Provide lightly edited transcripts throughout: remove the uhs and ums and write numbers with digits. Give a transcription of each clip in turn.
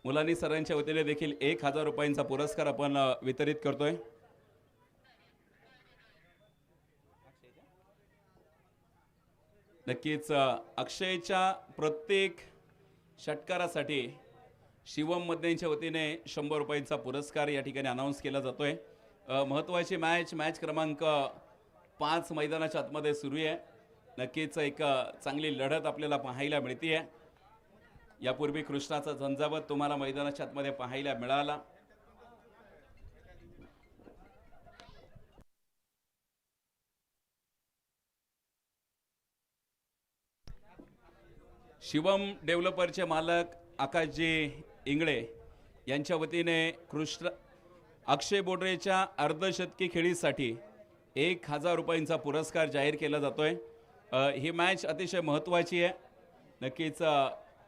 मुलांनी सरांच्या वतीने देखील 1000 रुपयांचा पुरस्कार आपण वितरित करतोय। नक्कीच अक्षयच्या प्रत्येक षटकारासाठी शिवम मध्येंच्या वतीने 100 रुपयांचा पुरस्कार या ठिकाणी अनाउन्स केला जातोय। महत्त्वाची मॅच क्रमांक 5 मैदानाच्या आतमध्ये सुरू आहे। नक्कीच एक चांगली लढत आपल्याला पाहायला मिळते। यापूर्वी कृष्णाचा झंझावत तुम्हाला मैदानाच्या आतमध्ये पाहायला मिळाला। शिवम डेव्हलपरचे मालक आकाशजी इंगळे यांच्या वतीने अक्षय बोडरेच्या अर्धशतकी खेळीसाठी 1000 रुपयांचा पुरस्कार जाहीर केला जातोय। ही मॅच अतिशय महत्त्वाची आहे। नक्कीच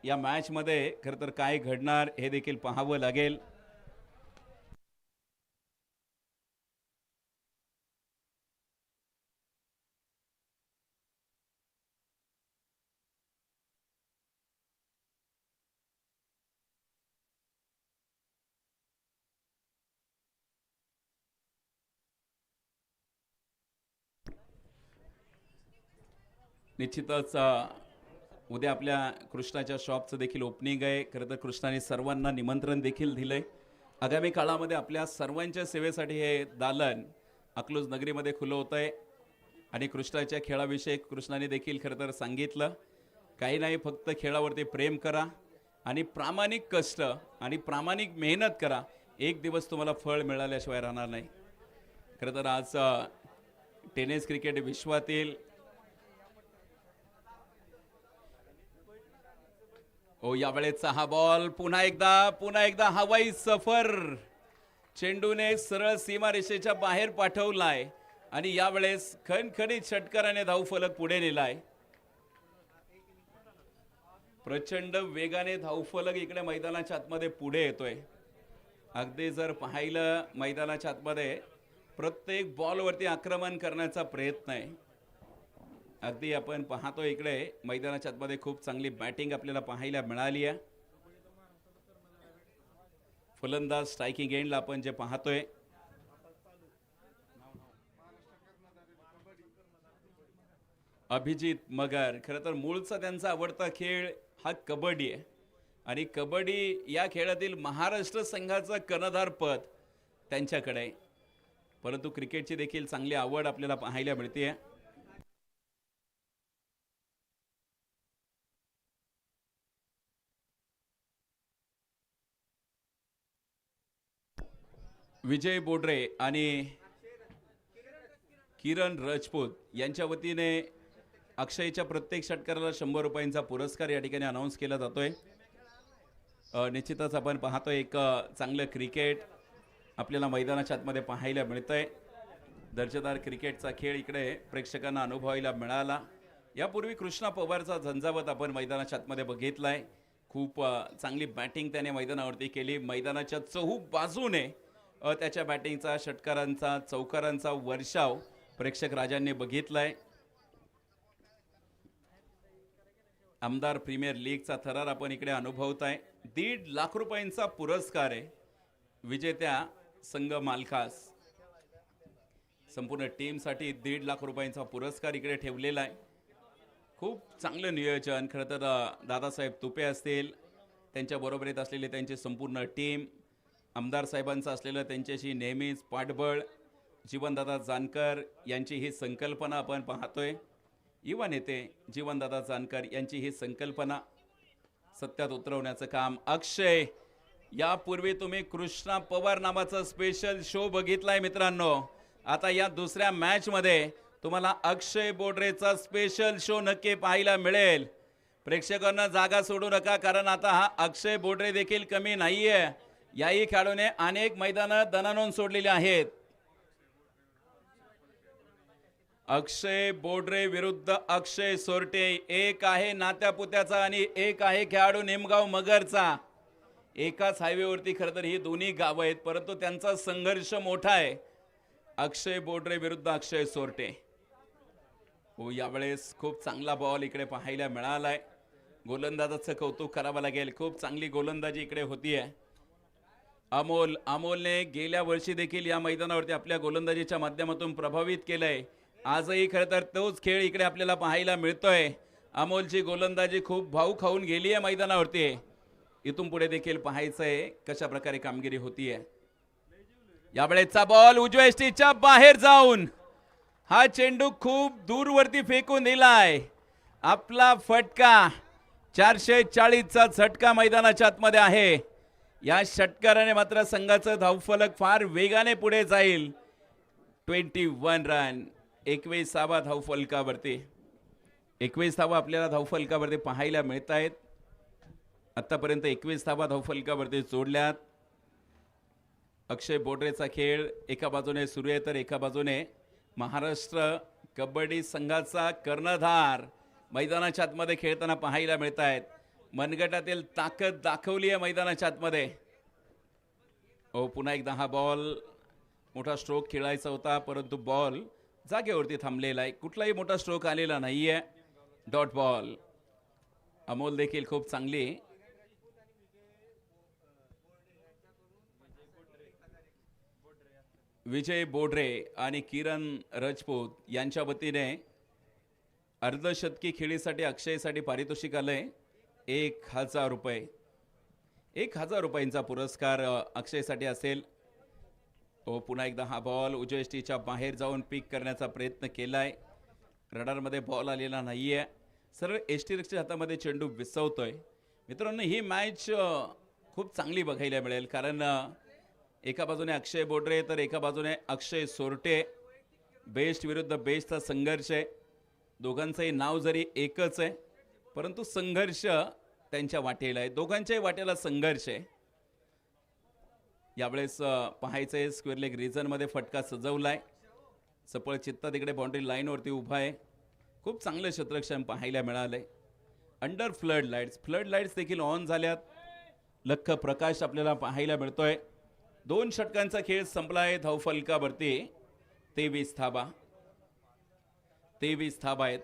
या मॅचमध्ये खरं तर काय घडणार हे देखील पाहावं लागेल। निश्चितच उद्या आपल्या कृष्णाच्या शॉपचं देखील ओपनिंग आहे। खरं तर कृष्णाने सर्वांना निमंत्रण देखील दिलंय। आगामी काळामध्ये आपल्या सर्वांच्या सेवेसाठी हे दालन अकलूज नगरीमध्ये खुलं होत आहे आणि कृष्णाच्या खेळाविषयी कृष्णाने देखील खरं तर सांगितलं, काही नाही फक्त खेळावरती प्रेम करा आणि प्रामाणिक कष्ट आणि प्रामाणिक मेहनत करा, एक दिवस तुम्हाला फळ मिळाल्याशिवाय राहणार नाही। खरं तर आज टेनिस क्रिकेट विश्वातील यावेळेचा हा बॉल पुन्हा एकदा हवाई सफर, चेंडूने सरळ सीमारेषेच्या बाहेर पाठवलाय आणि यावेळेस खणखणीत षटकाराने धावफलक पुढे नेलाय। प्रचंड वेगाने धावफलक इकडे मैदानाच्या आतमध्ये पुढे येतोय। अगदी जर पाहिलं मैदानाच्या आतमध्ये प्रत्येक बॉलवरती आक्रमण करण्याचा प्रयत्न आहे। अगदी आपण पाहतो इकडे मैदानाच्या आतमध्ये खूप चांगली बॅटिंग आपल्याला पाहायला मिळाली आहे। फलंदाज स्ट्रायकिंग एंडला आपण जे पाहतोय अभिजित मगर, खरं तर मूळचा त्यांचा आवडता खेळ हा कबड्डी आहे आणि कबड्डी या खेळातील महाराष्ट्र संघाचं कर्णधार पद त्यांच्याकडे आहे, परंतु क्रिकेटची देखील चांगली आवड आपल्याला पाहायला मिळते। विजय बोडरे आणि किरण राजपूत यांच्या वतीने अक्षयच्या प्रत्येक षटकाराला 100 रुपयांचा पुरस्कार या ठिकाणी अनाउन्स केला जातोय। निश्चितच आपण पाहतोय एक चांगलं क्रिकेट आपल्याला मैदानाच्या आतमध्ये पाहायला मिळतंय। दर्जेदार क्रिकेटचा खेळ इकडे प्रेक्षकांना अनुभवायला मिळाला। यापूर्वी कृष्णा पवारचा झंझावत आपण मैदानाच्या आतमध्ये बघितलाय। खूप चांगली बॅटिंग त्याने मैदानावरती केली। मैदानाच्या चहू बाजूने त्याच्या बॅटिंगचा, षटकारांचा, चौकारांचा वर्षाव प्रेक्षक राजांनी बघितलाय। आमदार प्रीमियर लीगचा थरार आपण इकडे अनुभवताय। 1.5 लाख रुपयांचा पुरस्कार आहे विजेत्या संघ मालकास। संपूर्ण टीमसाठी 1.5 लाख रुपयांचा पुरस्कार इकडे ठेवलेला आहे। खूप चांगलं नियोजन। खरं तर दादासाहेब तुपे असतील, त्यांच्या बरोबरीत असलेली त्यांची संपूर्ण टीम, आमदार साहेबांचं असलेलं त्यांच्याशी नेहमीच पाठबळ, जीवनदादा जानकर यांची ही संकल्पना आपण पाहतोय। युवा नेते जीवनदादा जानकर यांची ही संकल्पना सत्यात उतरवण्याचं काम। अक्षय, यापूर्वी तुम्ही कृष्णा पवार नावाचा स्पेशल शो बघितलाय मित्रांनो, आता या दुसऱ्या मॅचमध्ये तुम्हाला अक्षय बोडरेचा स्पेशल शो नक्की पाहायला मिळेल। प्रेक्षकांना जागा सोडू नका, कारण आता हा अक्षय बोडरे देखील कमी नाहीये। याही खेळाडूने अनेक मैदानं दणाणून सोडलेली आहेत। अक्षय बोडरे विरुद्ध अक्षय सोरटे, एक आहे नात्यापुत्याचा आणि एक आहे खेळाडू निमगाव मगरचा। एकाच हायवेवरती खरं तर ही दोन्ही गावं आहेत, परंतु त्यांचा संघर्ष मोठा आहे। अक्षय बोडरे विरुद्ध अक्षय सोरटे। यावेळेस खूप चांगला बॉल इकडे पाहायला मिळालाय। गोलंदाजाचं कौतुक करावं लागेल. खूप चांगली गोलंदाजी इकडे होतीये. अमोलने गेल्या वर्षी देखील या मैदानावरती आपल्या गोलंदाजीच्या माध्यमातून प्रभावित केलंय. आजही खरं तर तोच खेळ इकडे आपल्याला पाहायला मिळतोय. अमोलची गोलंदाजी खूप भाऊ खाऊन गेली आहे मैदानावरती. इथून पुढे देखील पाहायचंय कशा प्रकारे कामगिरी होतीये. यावेळेचा बॉल उजव्या यष्टीच्या बाहेर जाऊन हा चेंडू खूप दूरवरती फेकून दिलाय. आपला फटका 440चा झटका मैदानाच्या आतमध्ये आहे. या षटकाराने मात्र संघाचं धावफलक फार वेगाने पुढे जाईल. 21 रन 21वा धावफलकावरती. 21 धावा आपल्याला धावफलकावरती पाहायला मिळत आहेत. आतापर्यंत 21 धावा धावफलकावरती जोडल्यात. अक्षय बोडरेचा खेळ एका बाजूने सुरू आहे तर एका बाजूने महाराष्ट्र कबड्डी संघाचा कर्णधार मैदानाच्या आतमध्ये खेळताना पाहायला मिळत आहेत. मनगटातील ताकद दाखवली आहे मैदानाच्या आतमध्ये. पुन्हा एकदा हा बॉल मोठा स्ट्रोक खेळायचा होता परंतु बॉल जागेवरती थांबलेला आहे. कुठलाही मोठा स्ट्रोक आलेला नाहीये. Dot ball. अमोल देखील खूप चांगली विजय बोडरे आणि किरण राजपूत यांच्या वतीने अर्धशतकी खेळीसाठी अक्षयसाठी पारितोषिक आलंय 1000 रुपये. 1000 रुपयांचा पुरस्कार अक्षयसाठी असेल. पुन्हा एकदा हा बॉल उजव्या यष्टीच्या बाहेर जाऊन पिक करण्याचा प्रयत्न केलाय. रडारमध्ये बॉल आलेला नाहीये. सरळ एसटी रिक्षाच्या हातामध्ये चेंडू विसवतोय. मित्रांनो ही मॅच खूप चांगली बघायला मिळेल कारण एका बाजूने अक्षय बोडरे तर एका बाजूने अक्षय सोरटे. बेस्ट विरुद्ध बेस्टचा संघर्ष आहे. दोघांचंही नाव जरी एकच आहे परंतु संघर्ष त्यांच्या वाटेला आहे. दोघांच्याही वाटेला संघर्ष आहे. यावेळेस पाहायचंय स्क्वेअर लेग रिजनमध्ये फटका सजवलाय. चपळ चित्ता तिकडे बाउंड्री लाईनवरती उभा आहे. खूप चांगलं क्षेत्ररक्षण पाहायला मिळालंय. अंडर फ्लड लाईट्स देखील ऑन झाल्यात. लख प्रकाश आपल्याला पाहायला मिळतोय. 2 षटकांचा खेळ संपलाय. धावफलकावरती 23 धावा आहेत.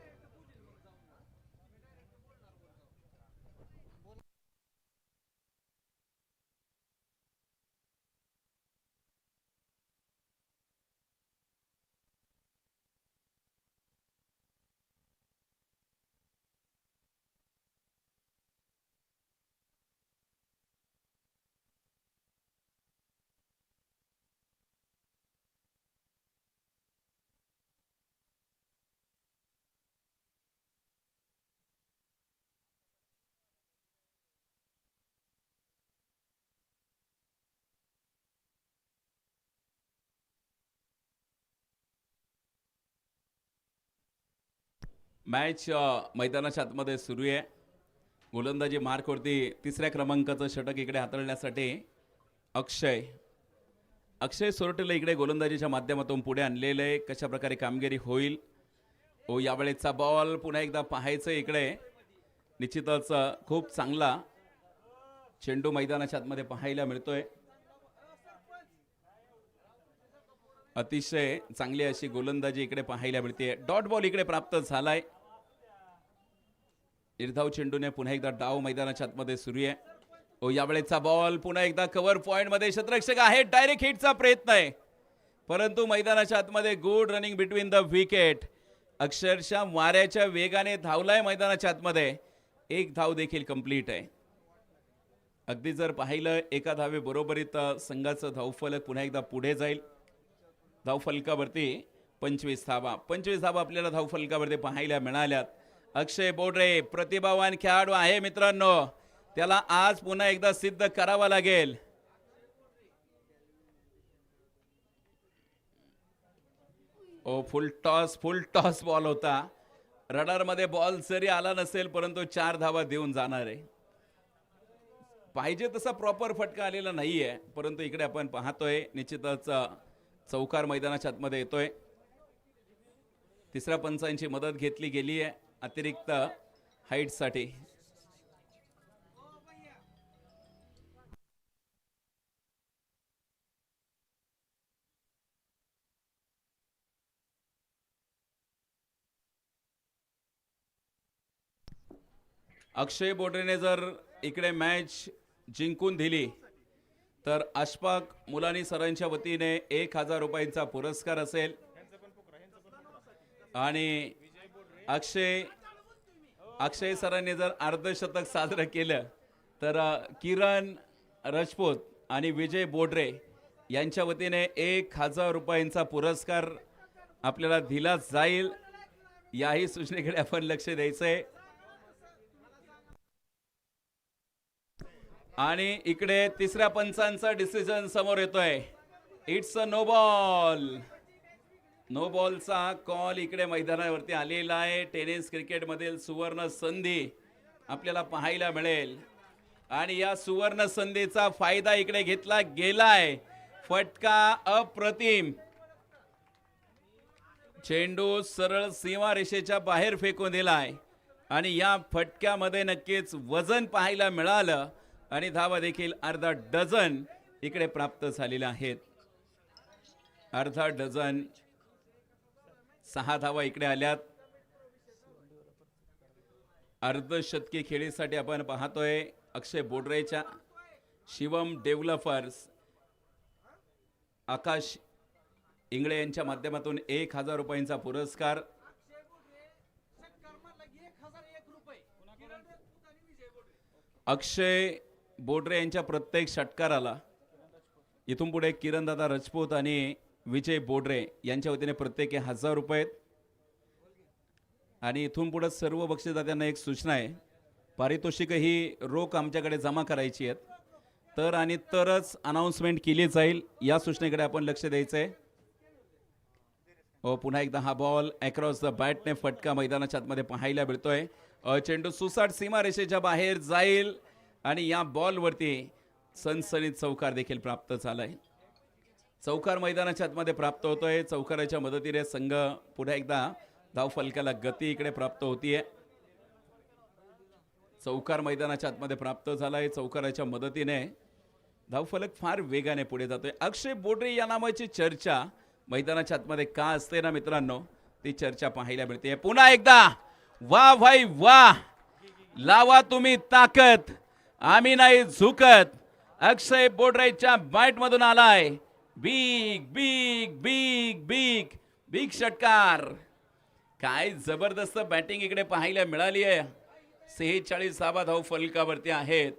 मॅच मैदानाच्या आतमध्ये सुरू आहे. गोलंदाजी मार्कवरती 3ऱ्या क्रमांकाचं षटक इकडे हाताळण्यासाठी अक्षय सोरटेला इकडे गोलंदाजीच्या माध्यमातून पुढे आणलेलं आहे. कशा प्रकारे कामगिरी होईल. यावेळेचा बॉल पुन्हा एकदा पाहायचं इकडे. निश्चितच खूप चांगला चेंडू मैदानाच्या आतमध्ये पाहायला मिळतोय. अतिशय चांगली अशी गोलंदाजी इकडे पाहायला मिळते. डॉट बॉल इकडे प्राप्त झालाय. निर्धाव चेंडूने पुन्हा एकदा डाव मैदानाच्या आतमध्ये सुरू आहे. यावेळेचा बॉल पुन्हा एकदा कव्हर पॉइंट मध्ये क्षेत्ररक्षक आहे. डायरेक्ट हिटचा प्रयत्न आहे परंतु मैदानाच्या आतमध्ये good running between the wicket. अक्षरशः वाऱ्याच्या वेगाने धावलाय मैदानाच्या आतमध्ये. 1 धाव देखील कंप्लीट आहे. अगदी जर पाहिलं एका धावे बरोबरीत संघाचं धावफलक पुन्हा एकदा पुढे जाईल. धावफलकावरती 25 धावा आपल्याला धावफलकावरती पाहायला मिळाल्यात. अक्षय बोडरे प्रतिभावान खेळाडू आहे मित्रांनो. त्याला आज पुन्हा एकदा सिद्ध करावा लागेल. फुल टॉस बॉल होता. रडारमध्ये बॉल जरी आला नसेल परंतु 4 धावा देऊन जाणार आहे. पाहिजे तसा प्रॉपर फटका आलेला नाहीये परंतु इकडे आपण पाहतोय निश्चितच चौकार मैदानाच्या आतमध्ये येतोय. 3ऱ्या पंचांची मदत घेतली गेली आहे अतिरिक्त हाईटसाठी. अक्षय बोडरेने जर इकडे मॅच जिंकून दिली तर अशफाक मुलानी सरांच्या वतीने 1,000 रुपयांचा पुरस्कार असेल आणि अक्षय अक्षय सरांनी जर अर्धशतक साजरं केलं तर किरण राजपूत आणि विजय बोडरे यांच्या वतीने 1,000 रुपयांचा पुरस्कार आपल्याला दिला जाईल. याही सूचनेकडे आपण लक्ष द्यायचंय. आणि इकडे तिसऱ्या पंचांचा डिसिजन समोर येतोय. It's a no ball. No बॉलचा कॉल इकडे मैदानावरती आलेला आहे. टेनिस क्रिकेटमधील सुवर्ण संधी आपल्याला पाहायला मिळेल आणि या सुवर्ण संधीचा फायदा इकडे घेतला गेलाय. फटका अप्रतिम. चेंडू सरळ सीमारेषेच्या बाहेर फेकून दिलाय आणि या फटक्यामध्ये नक्कीच वजन पाहायला मिळालं आणि धावा देखील अर्धा डझन इकडे प्राप्त झालेल्या आहेत. अर्धा डझन 6 धावा इकडे आल्यात. अर्धशतकी खेळीसाठी आपण पाहतोय अक्षय बोडरेच्या शिवम डेव्हलपर्स आकाश इंगळे यांच्या माध्यमातून 1,000 रुपयांचा पुरस्कार. अक्षय बोडरे यांच्या प्रत्येक षटकाराला इथून पुढे किरणदादा राजपूत आणि विजय बोडरे यांच्या वतीने प्रत्येक 1,000 रुपये आणि इथून पुढे सर्व बक्षीसदात्यांना एक सूचना आहे. पारितोषिकही रोख आमच्याकडे जमा करायची आहेत तर आणि तरच अनाउन्समेंट केली जाईल. या सूचनेकडे आपण लक्ष द्यायचं आहे. पुन्हा एकदा हा बॉल अक्रॉस द बॅटने फटका मैदानाच्या आतमध्ये पाहायला मिळतोय. चेंडू सुसाट सीमारेषेच्या बाहेर जाईल आणि या बॉलवरती सनसनीत चौकार देखील प्राप्त झालाय. चौकार मैदानाच्या आतमध्ये प्राप्त होतोय. चौकाराच्या मदतीने संघ पुन्हा एकदा धावफलकाला गती इकडे प्राप्त होतीये. चौकार मैदानाच्या आतमध्ये प्राप्त झालाय. चौकाराच्या मदतीने धावफलक फार वेगाने पुढे जातोय. अक्षय बोडरे या नावाची चर्चा मैदानाच्या आतमध्ये का असते ना मित्रांनो, ती चर्चा पाहायला मिळते. पुन्हा एकदा वा भाई वा. लावा तुम्ही ताकद, आम्ही नाही झुकत. अक्षय बोडरेच्या बॅट मधून आलाय big big big big big षटकार. काय जबरदस्त बॅटिंग इकडे पाहायला मिळाली आहे. 46 धाव फलकावरती आहेत.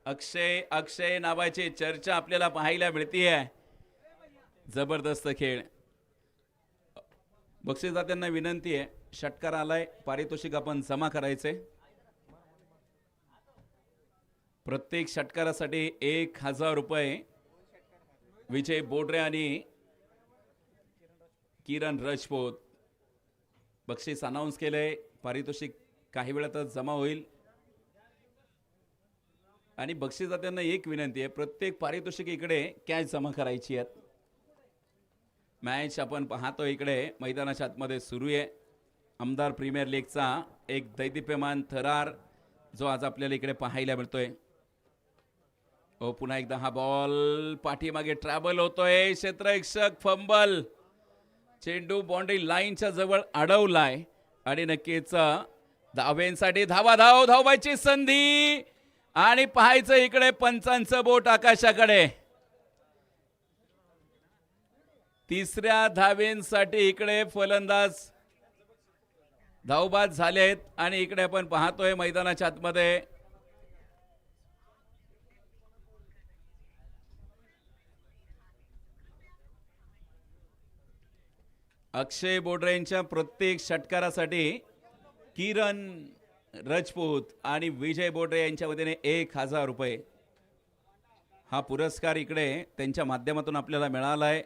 अक्षय अक्षय नावाची चर्चा आपल्याला पाहायला मिळतीये. जबरदस्त खेळ. बक्षीसदात्यांना विनंती आहे, षटकार आलाय, पारितोषिक आपण जमा करायचे. प्रत्येक षटकारासाठी 1,000 रुपये विजय बोडरे आणि किरण राजपूत. बक्षीस अनाउन्स केलंय. पारितोषिक काही वेळातच जमा होईल. आणि बक्षीसदात्यांना एक विनंती आहे, प्रत्येक पारितोषिक इकडे कॅश जमा करायची आहेत. मॅच आपण पाहतो इकडे मैदानाच्या आतमध्ये सुरू आहे. आमदार प्रीमियर लीगचा एक दैदिप्यमान थरार जो आज आपल्याला इकडे पाहायला मिळतोय. पुन्हा एकदा हा बॉल पाठीमागे ट्रॅव्हल होतोय. क्षेत्ररक्षक फंबल. चेंडू बाउंड्री लाईनच्या जवळ अडवलाय आणि नक्कीच धावेंसाठी धावा धाव धावायची संधी आणि पाहायचं इकडे पंचांचं बोट आकाशाकडे. तिसऱ्या धावेंसाठी इकडे फलंदाज धावबाद झालेत आणि इकडे आपण पाहतोय मैदानाच्या आतमध्ये अक्षय बोडरेंच्या प्रत्येक षटकारासाठी किरण राजपूत आणि विजय बोडरे यांच्या वतीने 1,000 रुपये हा पुरस्कार इकडे त्यांच्या माध्यमातून आपल्याला मिळालाय.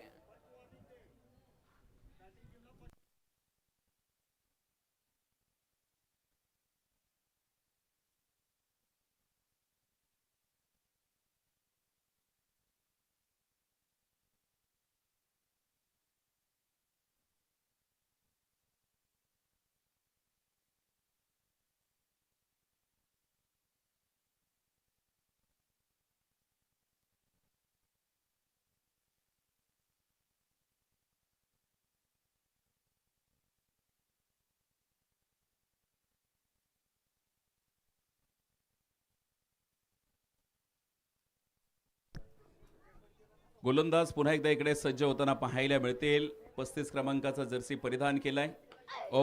गोलंदाज पुन्हा एकदा इकडे सज्ज होताना पाहायला मिळतील. 35 क्रमांकाचा जर्सी परिधान केलाय.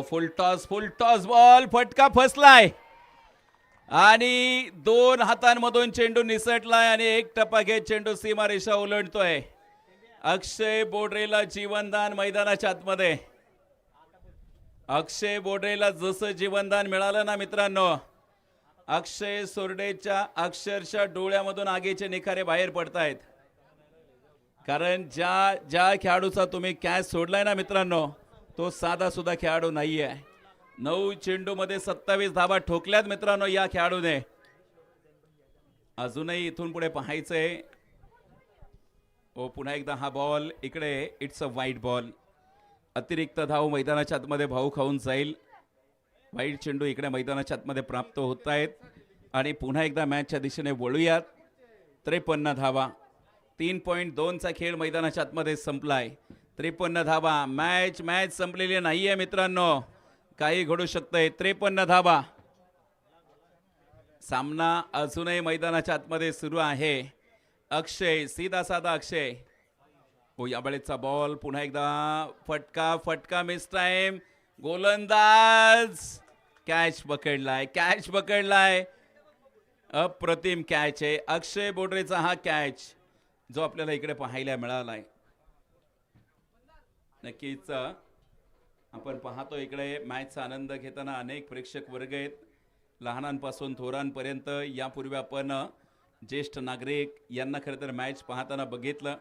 फुल टॉस बॉल फटका फसलाय आणि 2 हातांमधून चेंडू निसटलाय आणि एक टप्पा घेत चेंडू सीमारेषा ओलांडतोय. अक्षय बोडरेला जीवनदान मैदानाच्या आतमध्ये. अक्षय बोडरेला जसं जीवनदान मिळालं ना मित्रांनो, अक्षय सोरडेच्या अक्षरशः डोळ्यामधून आगीचे निखारे बाहेर पडतायत. कारण ज्या खेळाडूचा तुम्ही कॅच सोडलाय ना मित्रांनो, तो साधा सुद्धा खेळाडू नाहीये. 9 चेंडूमध्ये 27 धावा ठोकल्यात मित्रांनो या खेळाडूने. अजूनही इथून पुढे पाहायचंय. पुन्हा एकदा हा बॉल इकडे, इट्स अ वाईट बॉल. अतिरिक्त धाव मैदानाच्या आतमध्ये भाऊ खाऊन जाईल. वाईट चेंडू इकडे मैदानाच्या आतमध्ये प्राप्त होत आहेत आणि पुन्हा एकदा मॅचच्या दिशेने वळूयात. 53 धावा. 3.2चा खेळ मैदानाच्या आतमध्ये संपलाय. 53 धावा. मॅच संपलेली नाहीये मित्रांनो, काही घडू शकतंय. 53 धावा. सामना अजूनही मैदानाच्या आतमध्ये सुरू आहे. अक्षय, सीधा साधा अक्षय. यावेळेचा बॉल पुन्हा एकदा फटका मिस टाइम. गोलंदाज कॅच पकडलाय. अप्रतिम कॅच आहे अक्षय बोडरेचा हा कॅच जो आपल्याला इकडे पाहायला मिळालाय. नक्कीच आपण पाहतो इकडे मॅचचा आनंद घेताना अनेक प्रेक्षक वर्ग आहेत, लहानांपासून थोरांपर्यंत. यापूर्वी आपण ज्येष्ठ नागरिक यांना खरं तर मॅच पाहताना बघितलं,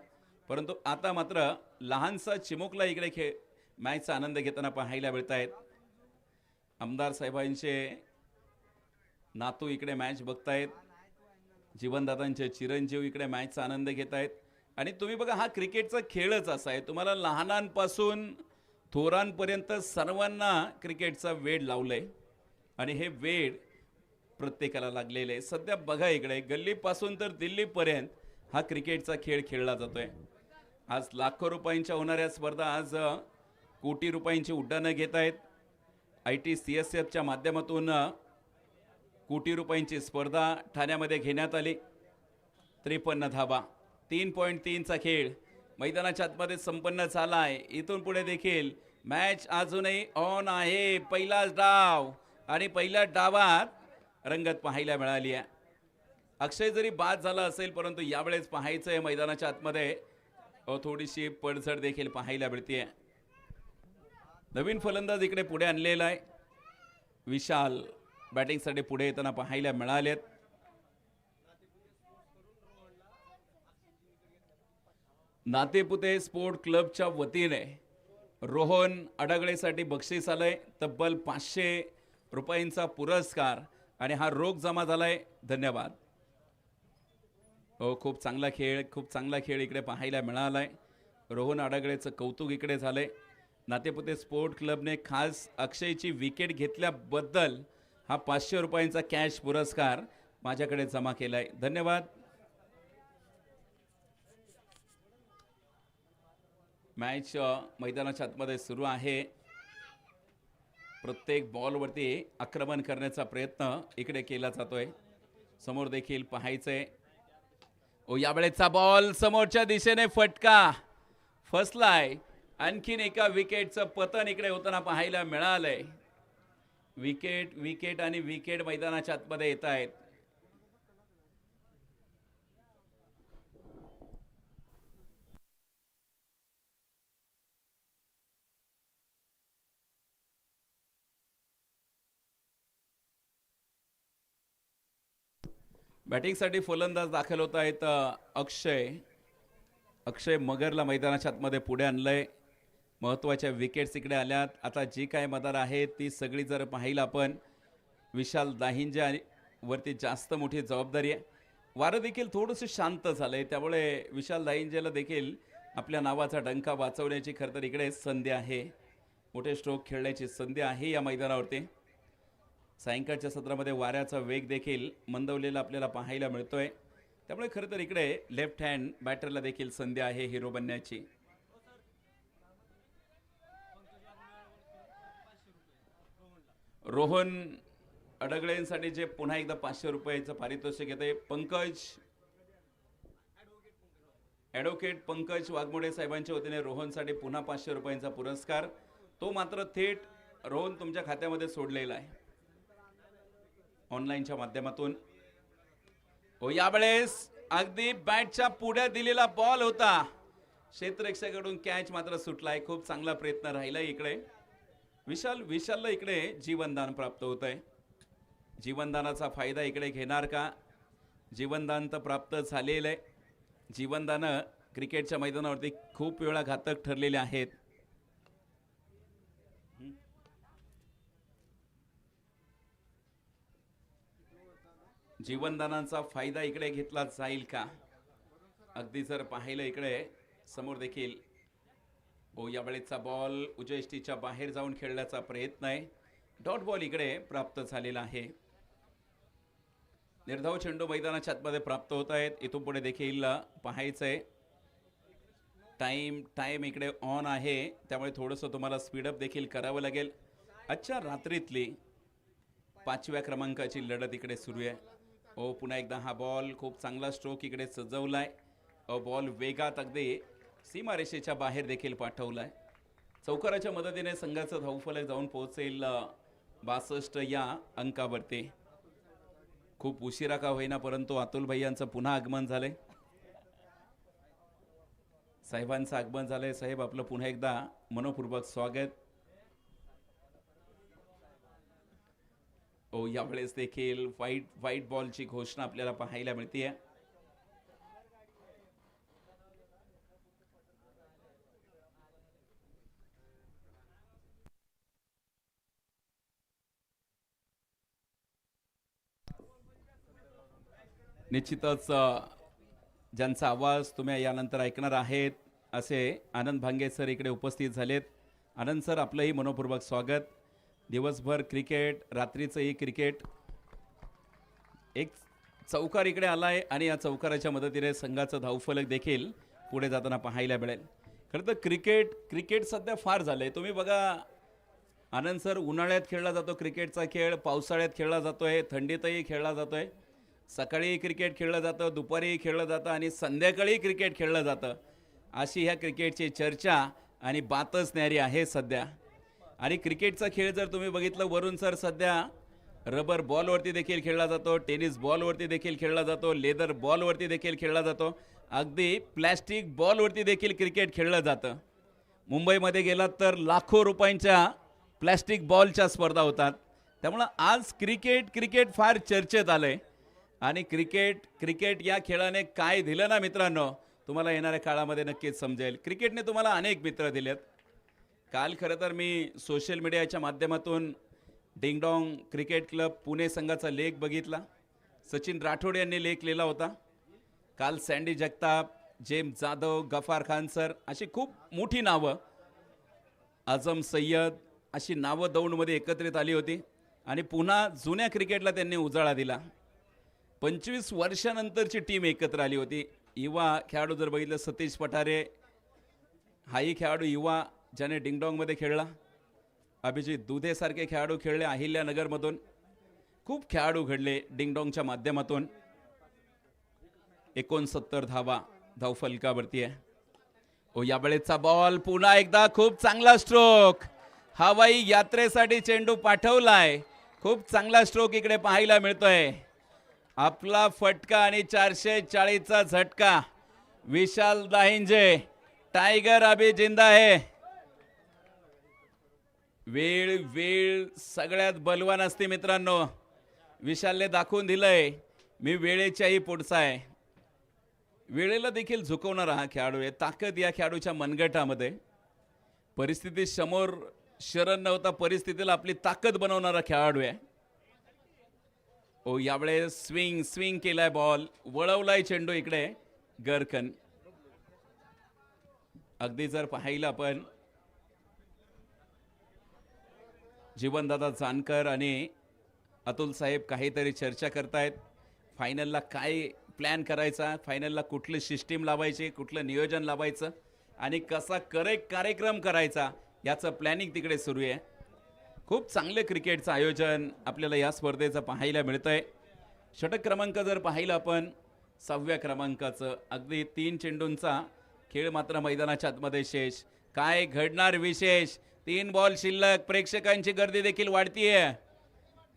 परंतु आता मात्र लहानसा चिमुकला इकडे मॅचचा आनंद घेताना पाहायला मिळत आहेत. आमदार साहेबांचे नातू इकडे मॅच बघतायत. जीवनदादांचे चिरंजीव इकडे मॅचचा आनंद घेत आहेत. आणि तुम्ही बघा, हा क्रिकेटचा खेळच असा आहे, तुम्हाला लहानांपासून थोरांपर्यंत सर्वांना क्रिकेटचा वेड लावलंय आणि हे वेड प्रत्येकाला लागलेलं आहे. सध्या बघा इकडे गल्लीपासून तर दिल्लीपर्यंत हा क्रिकेटचा खेळ खेळला जातोय. आज लाखो रुपयांच्या होणाऱ्या स्पर्धा आज कोटी रुपयांची उड्डाणं घेत आहेत. ITCSFच्या माध्यमातून कोटी रुपयांची स्पर्धा ठाण्यामध्ये घेण्यात आली. 53 धावा. 3.3चा खेळ मैदानाच्या आतमध्ये संपन्न झाला आहे. इथून पुढे देखील मॅच अजूनही ऑन आहे. पहिलाच डाव आणि पहिल्या डावात रंगत पाहायला मिळाली आहे. अक्षय जरी बाद झाला असेल, परंतु यावेळेस पाहायचं आहे मैदानाच्या आतमध्ये थोडीशी पडझड देखील पाहायला मिळते. नवीन फलंदाज इकडे पुढे आणलेला आहे. विशाल बॅटिंगसाठी पुढे येताना पाहायला मिळालेत. नातेपुते स्पोर्ट क्लबच्या वतीने रोहन अडगळेसाठी बक्षीस आलंय. तब्बल 500 रुपयांचा पुरस्कार आणि हा रोख जमा झालाय. धन्यवाद. खूप चांगला खेळ इकडे पाहायला मिळालाय. रोहन अडगळेचं कौतुक इकडे झालंय. नातेपुते स्पोर्ट क्लबने खास अक्षयची विकेट घेतल्याबद्दल हा 500 रुपयांचा कॅश पुरस्कार माझ्याकडे जमा केलाय. धन्यवाद. मॅच मैदानाच्या आतमध्ये सुरू आहे. प्रत्येक बॉलवरती आक्रमण करण्याचा प्रयत्न इकडे केला जातोय. समोर देखील पाहायचंय. यावेळेचा बॉल समोरच्या दिशेने फटका फसलाय. आणखीन एका विकेटचं पतन इकडे होताना पाहायला मिळालंय. विकेट आणि विकेट मैदानाच्या आतमध्ये येत आहेत. बॅटिंगसाठी फलंदाज दाखल होत आहेत. अक्षय मगरला मैदानाच्या आतमध्ये पुढे आणलंय. महत्त्वाच्या विकेट्स इकडे आल्यात. आता जी काय मदार आहे ती सगळी जर पाहिलं आपण, विशाल दाहिंजे वरती जास्त मोठी जबाबदारी आहे. वारं देखील थोडंसं शांत झालंय, त्यामुळे विशाल दाहिंजेला देखील आपल्या नावाचा डंका वाचवण्याची खरं तर इकडे संधी आहे. मोठे स्ट्रोक खेळण्याची संधी आहे या मैदानावरती. सायंकाळच्या सत्रामध्ये वाऱ्याचा वेग देखील मंदवलेला आपल्याला पाहायला मिळतोय. त्यामुळे खरं तर इकडे लेफ्ट हँड बॅटरला देखील संधी आहे हिरो बनण्याची. रोहन अडगळेंसाठी जे पुन्हा एकदा 500 रुपयाचं पारितोषिक येते. पंकज ॲडव्होकेट पंकज वाघमोडे साहेबांच्या वतीने रोहनसाठी पुन्हा 500 रुपयांचा पुरस्कार, तो मात्र थेट रोहन तुमच्या खात्यामध्ये सोडलेला आहे ऑनलाईनच्या माध्यमातून. हो, यावेळेस अगदी बॅटच्या पुढे दिलेला बॉल होता, क्षेत्ररक्षकाकडून कॅच मात्र सुटलाय. खूप चांगला प्रयत्न राहिला इकडे. विशालला इकडे जीवनदान प्राप्त होत आहे. जीवनदानाचा फायदा इकडे घेणार का? जीवनदान तर प्राप्त झालेलं आहे. जीवनदानं क्रिकेटच्या मैदानावरती खूप वेळा घातक ठरलेले आहेत. जीवनदानाचा फायदा इकडे घेतला जाईल का? अगदी जर पाहिलं इकडे समोर देखील यावेळेचा बॉल उजयष्टीच्या बाहेर जाऊन खेळण्याचा प्रयत्न आहे. डॉट बॉल इकडे प्राप्त झालेला आहे. निर्धाव चेंडू मैदानाच्या आतमध्ये प्राप्त होत आहेत. इथून पुढे देखील पाहायचंय. टाइम इकडे ऑन आहे, त्यामुळे थोडंसं तुम्हाला स्पीडअप देखील करावं लागेल. आजच्या रात्रीतली 5व्या क्रमांकाची लढत इकडे सुरू आहे. पुन्हा एकदा हा बॉल खूप चांगला स्ट्रोक इकडे सजवलाय. बॉल वेगात अगदी सीमारेषेच्या बाहेर देखील पाठवलाय. चौकाराच्या मदतीने संघाचा धावफलक जाऊन पोहोचेल 62 या अंकावरती. खूप उशिरा का होईना, परंतु अतुल भैयांचं पुन्हा आगमन झालंय, साहेबांचं आगमन झालंय. साहेब, आपलं पुन्हा एकदा मनोपूर्वक स्वागत. यावेळेस देखील व्हाईट बॉलची घोषणा आपल्याला पाहायला मिळते. निश्चितच ज्यांचा आवाज तुम्ही यानंतर ऐकणार आहेत असे आनंद भांगे सर इकडे उपस्थित झालेत. आनंद सर, आपलंही मनोपूर्वक स्वागत. दिवसभर क्रिकेट, रात्रीचंही क्रिकेट. एक चौकार इकडे आलाय आणि या चौकाराच्या मदतीने संघाचं धावफलक देखील पुढे जाताना पाहायला मिळेल. खरं तर क्रिकेट सध्या फार झालंय. तुम्ही बघा आनंद सर, उन्हाळ्यात खेळला जातो क्रिकेटचा खेळ, पावसाळ्यात खेळला जातोय, थंडीतही खेळला जातोय, सकाळी क्रिकेट खेळलं जातं, दुपारी खेळलं जातं आणि संध्याकाळी क्रिकेट खेळलं जातं. अशी ह्या क्रिकेटची चर्चा आणि बातच न्यारी आहे सध्या. आणि क्रिकेटचा खेळ जर तुम्ही बघितलं वरून सर, सध्या रबर बॉलवरती देखील खेळला जातो, टेनिस बॉलवरती देखील खेळला जातो, लेदर बॉलवरती देखील खेळला जातो, अगदी प्लॅस्टिक बॉलवरती देखील क्रिकेट खेळलं जातं. मुंबईमध्ये गेलात तर लाखो रुपयांच्या प्लॅस्टिक बॉलच्या स्पर्धा होतात. त्यामुळं आज क्रिकेट फार चर्चेत आलंय. आणि क्रिकेट या खेळाने काय दिलं ना मित्रांनो, तुम्हाला येणाऱ्या काळामध्ये नक्कीच समजेल. क्रिकेटने तुम्हाला अनेक मित्र दिलेत. काल खरं तर मी सोशल मीडियाच्या माध्यमातून डिंगडॉंग क्रिकेट क्लब पुणे संघाचा लेख बघितला. सचिन राठोड यांनी लेख लिहिला होता. काल Sandy Jagtap, James Jadhav, Gaffar Khan sir, अशी खूप मोठी नावं, आझम सय्यद, अशी नावं दौंडमध्ये एकत्रित आली होती आणि पुन्हा जुन्या क्रिकेटला त्यांनी उजाळा दिला. 25 वर्षानंतरची टीम एकत्र आली होती. युवा खेळाडू जर बघितलं, सतीश पठारे हाही खेळाडू युवा ज्याने डिंगडॉंगमध्ये खेळला. अभिजित दुधे सारखे खेळाडू खेळले अहिल्यानगरमधून. खूप खेळाडू घडले डिंगडॉंगच्या माध्यमातून. 69 धावा धावफलकावरती आहे. यावेळेचा बॉल पुन्हा एकदा खूप चांगला स्ट्रोक, हवाई यात्रेसाठी चेंडू पाठवलाय. खूप चांगला स्ट्रोक इकडे पाहायला मिळतोय. आपला फटका आणि 440चा झटका. विशाल दाहिंजे, टायगर अभी जिंदा है. वेळ सगळ्यात बलवान असते मित्रांनो. विशालने दाखवून दिलंय मी वेळेच्याही पुढचा आहे. वेळेला देखील झुकवणारा हा खेळाडू आहे. ताकद या खेळाडूच्या मनगटामध्ये. परिस्थिती समोर शरण नव्हता, परिस्थितीला आपली ताकद बनवणारा खेळाडू आहे. यावेळेस स्विंग केलाय बॉल, वळवलाय चेंडू इकडे गरकन. अगदी जर पाहिलं आपण जीवनदादा जानकर आणि अतुल साहेब काहीतरी चर्चा करतायत. फायनलला काय प्लॅन करायचा, फायनलला कुठली सिस्टीम लावायची, कुठलं नियोजन लावायचं आणि कसा कार्यक्रम करायचा याचं प्लॅनिंग तिकडे सुरू आहे. खूप चांगले क्रिकेटचं आयोजन आपल्याला या स्पर्धेचं पाहायला मिळतंय. षटक क्रमांक जर पाहिलं आपण 6व्या क्रमांकाचं. अगदी 3 चेंडूंचा खेळ मात्र मैदानाच्या आतमध्ये शेष. काय घडणार विशेष. 3 बॉल शिल्लक. प्रेक्षकांची गर्दी देखील वाढतीये.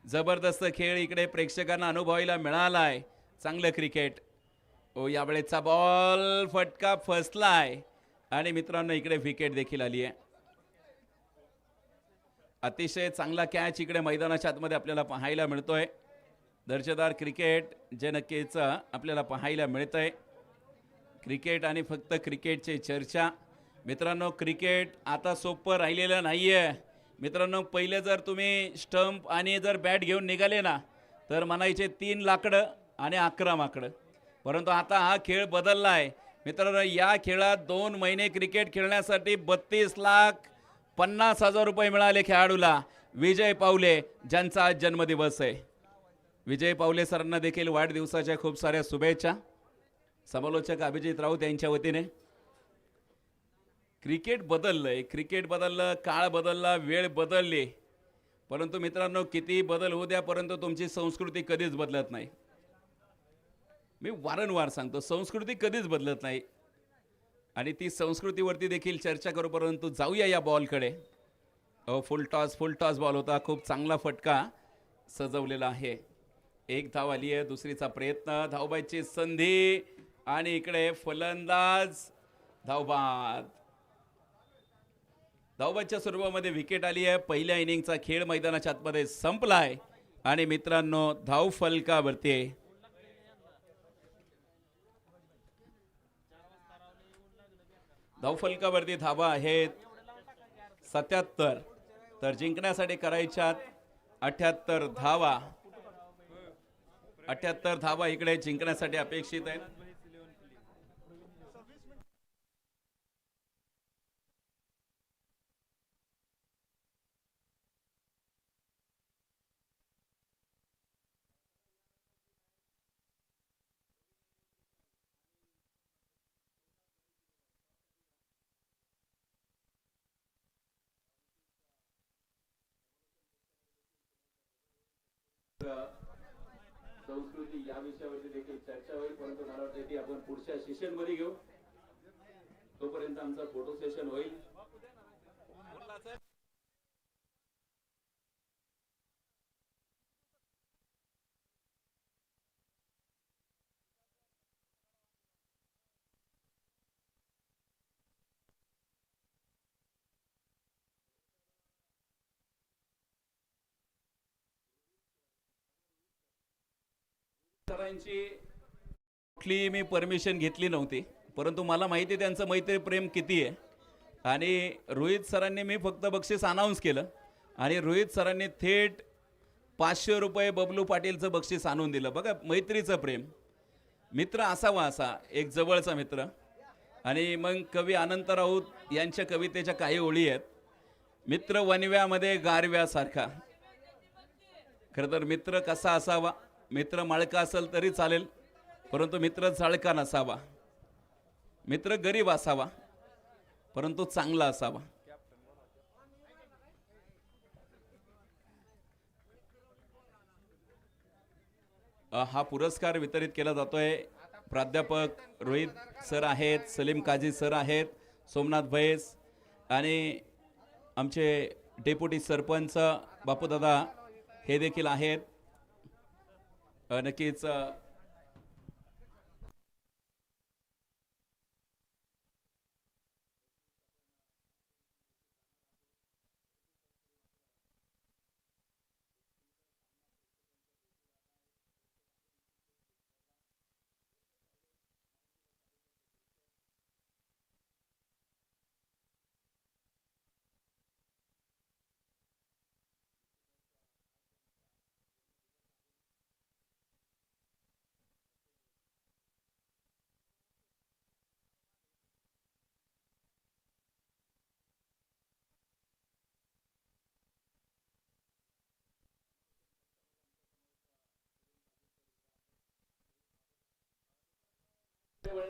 जबरदस्त खेळ इकडे प्रेक्षकांना अनुभवायला मिळालाय. चांगलं क्रिकेट. ओ यावेळेचा बॉल फटका फसलाय आणि मित्रांनो इकडे विकेट देखील आली आहे. अतिशय चांगला कॅच इकडे मैदानाच्या आतमध्ये आपल्याला पाहायला मिळतोय. दर्जेदार क्रिकेट जे नक्कीच आपल्याला पाहायला मिळतंय. क्रिकेट आणि फक्त क्रिकेटची चर्चा. मित्रांनो क्रिकेट आता सोपं राहिलेलं नाहीये. मित्रांनो पहिले जर तुम्ही स्टंप आणि जर बॅट घेऊन निघाले ना तर म्हणायचे 3 लाकडं आणि 11 माकडं. परंतु आता हा खेळ बदलला आहे. मित्रांनो या खेळात 2 महिने क्रिकेट खेळण्यासाठी 32,50,000 रुपये मिळाले खेळाडूला. विजय पावले ज्यांचा आज जन्मदिवस आहे. विजय पावले सरांना देखील वाढदिवसाच्या खूप साऱ्या शुभेच्छा. समालोचक अभिजित राऊत यांच्या वतीने. क्रिकेट बदललंय. क्रिकेट बदललं. काळ बदलला. वेळ बदलली. परंतु मित्रांनो किती बदल होऊ द्या परंतु तुमची संस्कृती कधीच बदलत नाही. मी वारंवार सांगतो संस्कृती कधीच बदलत नाही आणि ती संस्कृतीवरती देखील चर्चा करू. परंतु जाऊया या बॉलकडे. फुल टॉस बॉल होता. खूप चांगला फटका सजवलेला आहे. 1 धाव आली आहे. दुसरीचा प्रयत्न. धावबाईची संधी आणि इकडे फलंदाज धावबाद. धावबादच्या स्वरूपामध्ये विकेट आली आहे. पहिल्या इनिंगचा खेळ मैदानाच्या आतमध्ये संपलाय आणि मित्रांनो धाव फलकावरती धावफलकावरती धावा आहेत 77. तर जिंकण्यासाठी करायच्यात 78 धावा. 78 धावा इकडे जिंकण्यासाठी अपेक्षित आहेत. संस्कृती या विषयावरती देखील चर्चा होईल. परंतु मला वाटतं की आपण पुढच्या सेशन मध्ये घेऊ. तोपर्यंत आमचा फोटो सेशन होईल. सरांची कुठली मी परमिशन घेतली नव्हती. परंतु मला माहिती त्यांचं मैत्री प्रेम किती आहे. आणि रोहित सरांनी मी फक्त बक्षीस अनाऊन्स केलं आणि रोहित सरांनी थेट 500 रुपये बबलू पाटीलचं बक्षीस आणून दिलं. बघा मैत्रीचं प्रेम. मित्र असावा असा एक जवळचा मित्र. आणि मग कवी अनंत राऊत यांच्या कवितेच्या काही ओळी आहेत. मित्र वनव्यामध्ये गारव्यासारखा. खरं तर मित्र कसा असावा. मित्र माळका असेल तरी चालेल परंतु मित्र जाळका नसावा. मित्र गरीब असावा परंतु चांगला असावा. हा पुरस्कार वितरित केला जातोय. प्राध्यापक रोहित सर आहेत. सलीम काझी सर आहेत. सोमनाथ भैस आणि आमचे डेप्युटी सरपंच बापूदादा हे देखील आहेत. नक्कीच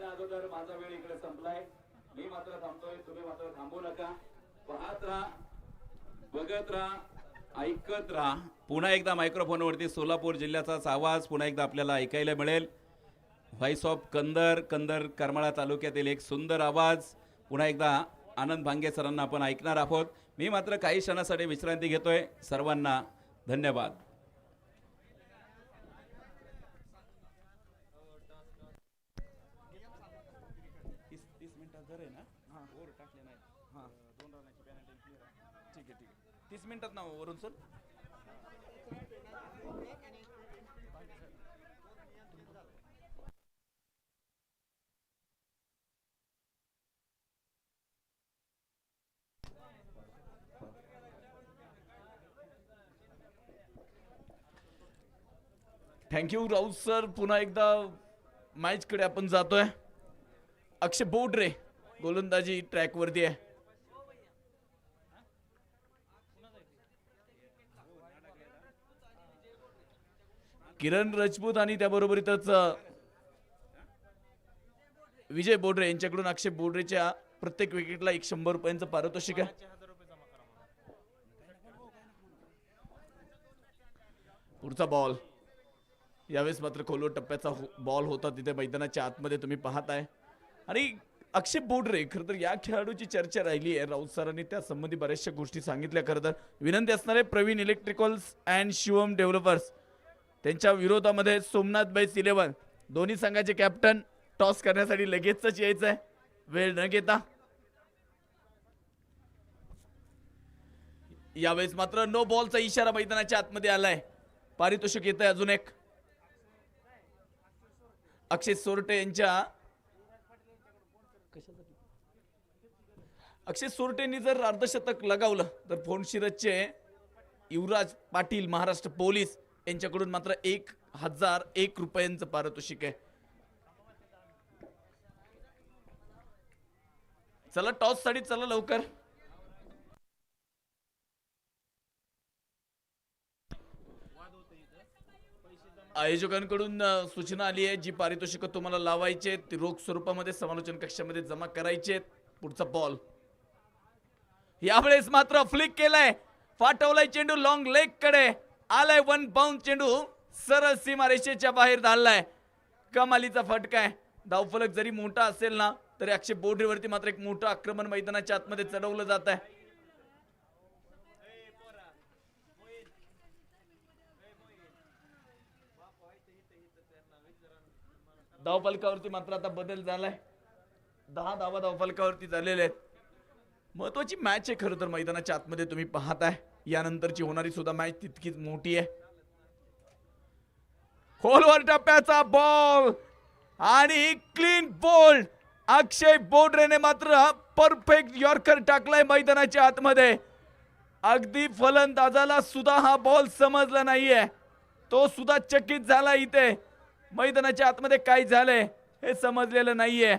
अगोदर माझा वेळ इकडे संपलाय. मी मात्र थांबतोय. तुम्ही मात्र थांबू नका. पाहत राहा, बघत राहा, ऐकत राहा. पुन्हा एकदा मायक्रोफोनवरती सोलापूर जिल्ह्याचाच आवाज पुन्हा एकदा आपल्याला ऐकायला मिळेल. व्हॉइस ऑफ कंदर, कंदर करमाळा तालुक्यातील एक सुंदर आवाज पुन्हा एकदा आनंद भांगे सरांना आपण ऐकणार आहोत. मी मात्र काही क्षणासाठी विश्रांती घेतोय. सर्वांना धन्यवाद. ठीक आहे 30 मिनिटात ना वरून सर. Thank you Raut sir. पुन्हा एकदा मॅच कडे आपण जातोय. अक्षय बोडरे गोलंदाजी ट्रॅक वरती आहे. किरण राजपूत आणि त्याबरोबरीतच विजय बोडरे यांच्याकडून अक्षय बोडरेच्या प्रत्येक विकेटला 100 रुपयांचं पारितोषिक आहे. पुढचा बॉल यावेळेस मात्र खोलवर टप्प्याचा बॉल होता तिथे मैदानाच्या आतमध्ये तुम्ही पाहताय. आणि अक्षय बोडरे खरं तर या खेळाडूची चर्चा राहिली आहे. राऊत सरांनी त्या संबंधी बऱ्याचशा गोष्टी सांगितल्या. खरं तर विनंती असणार आहे Praveen electricals and Shivam developers त्यांच्या विरोधामध्ये सोमनाथ बैस 11 दोन्ही संघाचे कॅप्टन टॉस करण्यासाठी लगेचच यायचं आहे वेळ न घेता. यावेळेस मात्र नो बॉलचा इशारा मैदानाच्या आतमध्ये आलाय. पारितोषिक येत आहे अजून एक. अक्षय सोरटे यांच्या अक्षय सोरटेंनी जर अर्धशतक लगावलं तर फोनशिरसचे युवराज पाटील महाराष्ट्र पोलीस यांच्याकडून मात्र 1001 रुपयांचं पारितोषिक आहे. चला टॉस साठी चला लवकर. आयोजकांकडून सूचना आली आहे जी पारितोषिक तुम्हाला लावायचे ती रोख स्वरूपामध्ये समालोचन कक्षामध्ये जमा करायचे. पुढचा बॉल यावेळेस मात्र फ्लिक केलाय. फाटवलाय चेंडू लॉंग लेग कडे आलाय. 1 बाउंस चेंडू सरळ सीमारेषेच्या बाहेर धाडलाय. कमालीचा फटका आहे. धावफलक जरी मोठा असेल ना तरी अक्षय बोडरेवरती मात्र एक मोठं आक्रमण मैदानाच्या आतमध्ये चढवलं जात आहे. धावफलकावरती मात्र आता बदल झालाय. 10 धावा धावफलकावरती झालेले आहेत. महत्वाची मॅच आहे खरं तर मैदानाच्या आतमध्ये तुम्ही पाहताय. यानंतरची होणारी सुद्धा मॅच तितकीच मोठी आहे. खोलवर टप्प्याचा बॉल आणि क्लीन बोल्ड. अक्षय बोडरेने मात्र परफेक्ट यॉर्कर टाकलाय मैदानाच्या आतमध्ये. अगदी फलंदाजाला सुद्धा हा बॉल समजला नाहीये. तो सुद्धा चकित झाला. इथे मैदानाच्या आतमध्ये काय झालंय हे समजलेलं नाहीये.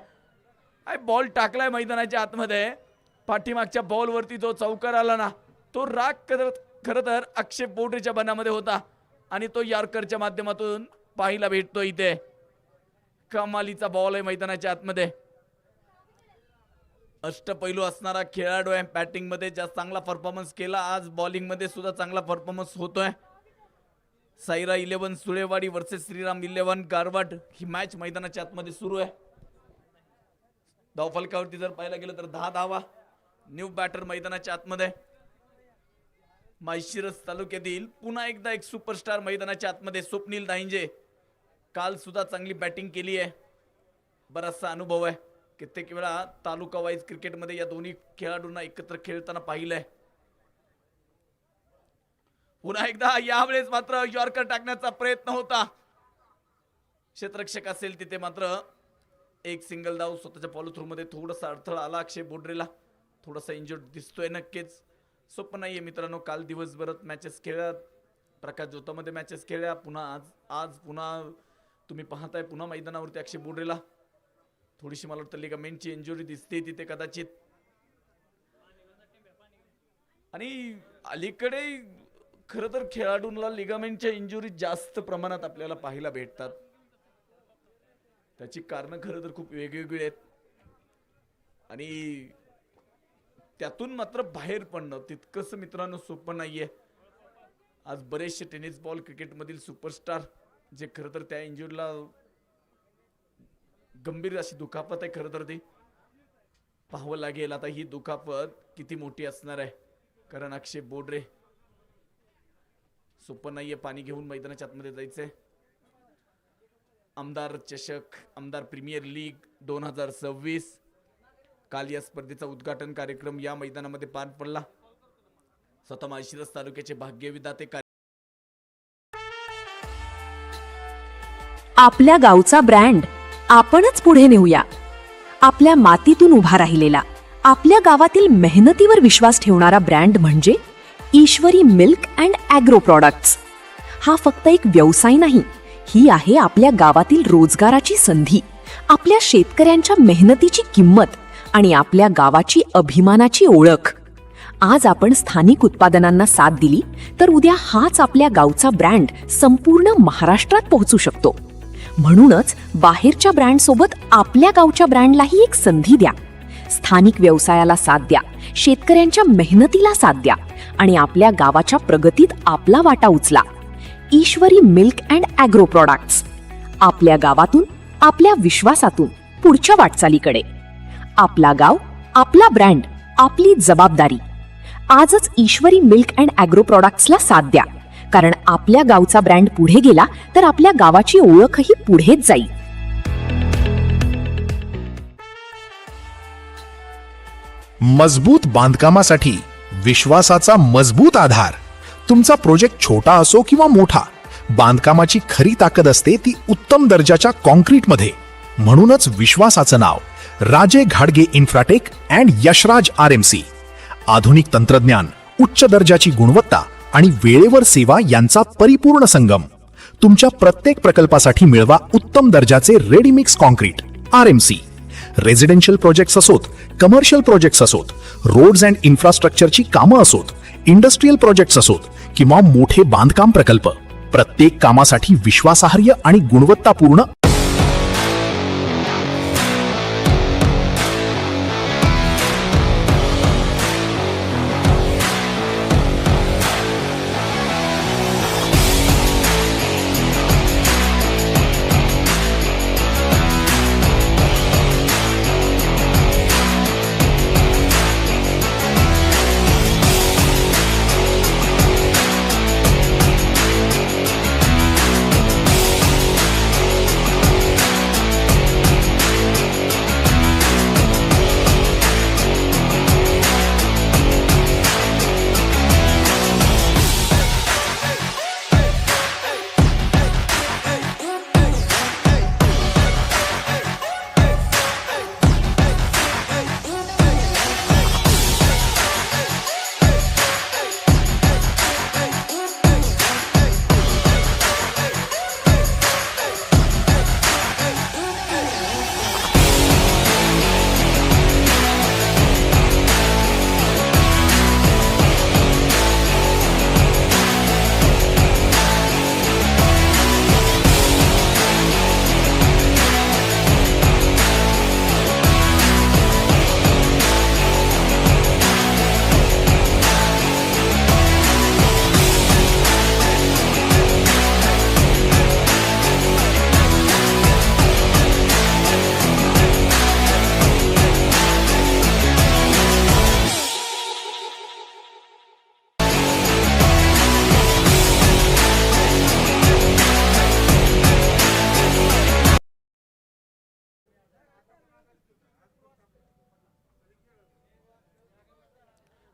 बॉल टाकलाय मैदानाच्या आतमध्ये. पाठीमागच्या बॉल वरती जो चौकार आला ना तो राग खरं तर अक्षय बोडरेच्या बनामध्ये होता आणि तो यॉर्करच्या माध्यमातून पाहायला भेटतो. इथे कमालीचा बॉल आहे मैदानाच्या आतमध्ये. अष्टपैलू असणारा खेळाडू आहे. बॅटिंग मध्ये जास्त चांगला परफॉर्मन्स केला. आज बॉलिंग मध्ये सुद्धा चांगला परफॉर्मन्स होतोय. साईरा 11 सुळेवाडी वर्सेस श्रीराम 11 गारवाड ही मॅच मैदानाच्या आतमध्ये सुरू आहे. धावफलकावरती जर पाहायला गेलं तर 10 धावा. न्यू बॅटर मैदानाच्या आतमध्ये. माळशिरस तालुक्यातील पुन्हा एकदा एक सुपरस्टार मैदानाच्या आतमध्ये स्वप्नील दाहिंजे. काल सुद्धा चांगली बॅटिंग केली आहे. बराचसा अनुभव आहे. कित्येक वेळा तालुका वाईज क्रिकेटमध्ये या दोन्ही खेळाडूंना एकत्र खेळताना पाहिलंय. पुन्हा एकदा यावेळेस मात्र यॉर्कर टाकण्याचा प्रयत्न होता. क्षेत्ररक्षक असेल तिथे मात्र एक सिंगल धाव. स्वतःच्या फॉलो थ्रू मध्ये थोडासा अडथळा आला. अक्षय बोडरेला थोडासा इंजर्ड दिसतोय. नक्कीच सोपं नाहीये मित्रांनो. काल दिवसभरात मॅचेस खेळल्या. प्रकाश जोतामध्ये मॅचेस खेळल्या. पुन्हा आज पुन्हा तुम्ही पाहताय पुन्हा मैदानावरती अक्षय बोडरेला थोडीशी मला वाटतं लिगामेंटची इंजुरी दिसते तिथे कदाचित. आणि अलीकडे खरं तर खेळाडूंना लिगामेंटच्या इंजुरी जास्त प्रमाणात आपल्याला पाहायला भेटतात. त्याची कारणं खरं तर खूप वेगवेगळी आहेत आणि त्यातून मात्र बाहेर पडणं तितकंसं मित्रांनो सोपं नाहीये. आज बरेचसे टेनिस बॉल क्रिकेटमधील सुपरस्टार जे खरं तर त्या इंजुरीला गंभीर अशी दुखापत आहे खरं तर ती. पाहावं लागेल आता ही दुखापत किती मोठी असणार आहे, कारण अक्षय बोडरे सोपं नाहीये पाणी घेऊन मैदानाच्या आतमध्ये जायचंय. आमदार चषक, आमदार प्रीमियर लीग 2026, काल या स्पर्धेचा उद्घाटन कार्यक्रम या मैदानामध्ये पार पडला. स्वतः माळशिरस तालुक्याचे भाग्यविधाते आपल्या गावचा ब्रँड आपणच पुढे नेऊया. आपल्या मातीतून उभा राहिलेला, आपल्या गावातील मेहनतीवर विश्वास ठेवणारा ब्रँड म्हणजे ईश्वरी मिल्क अँड ॲग्रो प्रॉडक्ट्स. हा फक्त एक व्यवसाय नाही, ही आहे आपल्या गावातील रोजगाराची संधी, आपल्या शेतकऱ्यांच्या मेहनतीची किंमत आणि आपल्या गावाची अभिमानाची ओळख. आज आपण स्थानिक उत्पादनांना साथ दिली तर उद्या हाच आपल्या गावचा ब्रँड संपूर्ण महाराष्ट्रात पोहोचू शकतो. म्हणूनच बाहेरच्या ब्रँडसोबत आपल्या गावच्या ब्रँडलाही एक संधी द्या. स्थानिक व्यवसायाला साथ द्या, शेतकऱ्यांच्या मेहनतीला साथ द्या आणि आपल्या गावाच्या प्रगतीत आपला वाटा उचला. ईश्वरी मिल्क अँड ॲग्रो प्रॉडक्ट्स, आपल्या गावातून, आपल्या विश्वासातून पुढच्या वाटचालीकडे. आपला गाव, आपला ब्रँड, आपली जबाबदारी. आजच ईश्वरी मिल्क अँड ॲग्रो प्रॉडक्ट्सला साथ द्या, कारण आपल्या गावचा ब्रँड पुढे गेला तर आपल्या गावाची ओळखही पुढेच जाईल. मजबूत बांधकामासाठी विश्वासाचा मजबूत आधार. तुमचा प्रोजेक्ट छोटा असो किंवा मोठा, बांधकामाची खरी ताकद असते ती उत्तम दर्जाच्या कॉन्क्रीटमध्ये. म्हणूनच विश्वासाचं नाव राजे घाडगे इन्फ्राटेक अँड यशराज RMC. आधुनिक तंत्रज्ञान, उच्च दर्जाची गुणवत्ता आणि वेळेवर सेवा यांचा परिपूर्ण संगम. तुमच्या प्रत्येक प्रकल्पासाठी मिळवा उत्तम दर्जाचे ready mix concrete RMC. Residential projects असोत, कमर्शियल प्रोजेक्ट्स असोत, रोड्स अँड इन्फ्रास्ट्रक्चरची कामं असोत, इंडस्ट्रियल प्रोजेक्ट्स असोत किंवा मोठे बांधकाम प्रकल्प, प्रत्येक कामासाठी विश्वासार्ह आणि गुणवत्तापूर्ण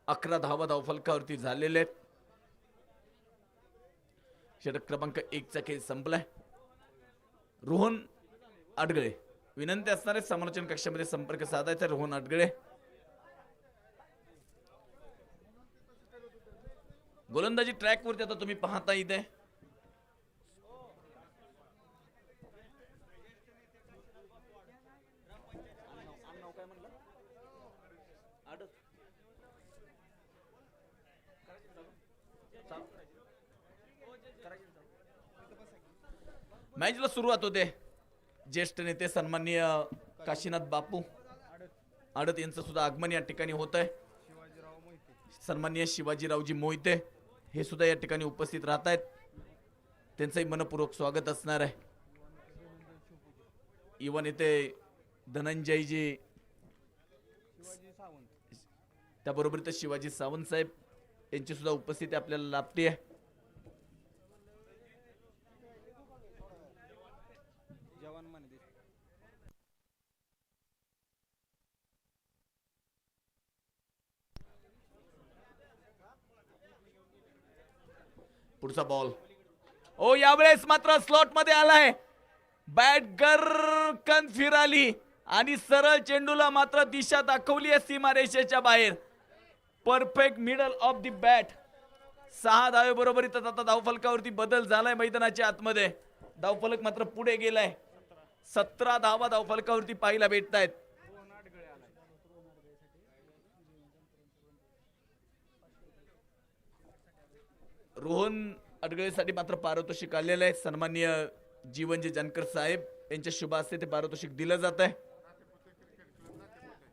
अकरा धावा धावफलकावरती झालेले आहेत. षटक क्रमांक 1चा खेळ संपलाय. रोहन अडगळे विनंती असणारे समालोचन कक्षामध्ये संपर्क साधायचा. रोहन अडगळे गोलंदाजी ट्रॅक वरती आता तुम्ही पाहता इथे मॅचला सुरुवात होते. ज्येष्ठ नेते सन्माननीय काशीनाथ बापू आडत यांचं सुद्धा आगमन या ठिकाणी होत आहे. सन्माननीय शिवाजीरावजी मोहिते हे सुद्धा या ठिकाणी उपस्थित राहत आहेत. त्यांचंही मनपूर्वक स्वागत असणार आहे. युवा नेते धनंजयजी, त्याबरोबर तर शिवाजी सावंत साहेब यांची सुद्धा उपस्थिती आपल्याला लाभते आहे. पुढचा बॉल ओ यावेळेस मात्र स्लॉट मध्ये आलाय. बॅट गरकन फिराली आणि सरळ चेंडूला मात्र दिशा दाखवली आहे सीमारेषेच्या बाहेर. Perfect middle of the bat. 6 धावे बरोबरीत आता धावफलकावरती बदल झालाय मैदानाच्या आतमध्ये. धावफलक मात्र पुढे गेलाय. 17 धावा धावफलकावरती पाहायला भेटत आहेत. रोहन अडगळेसाठी मात्र पारितोषिक आलेलं आहे. सन्माननीय जीवनजी जानकर साहेब यांच्या शुभ हस्ते ते पारितोषिक दिलं जात आहे.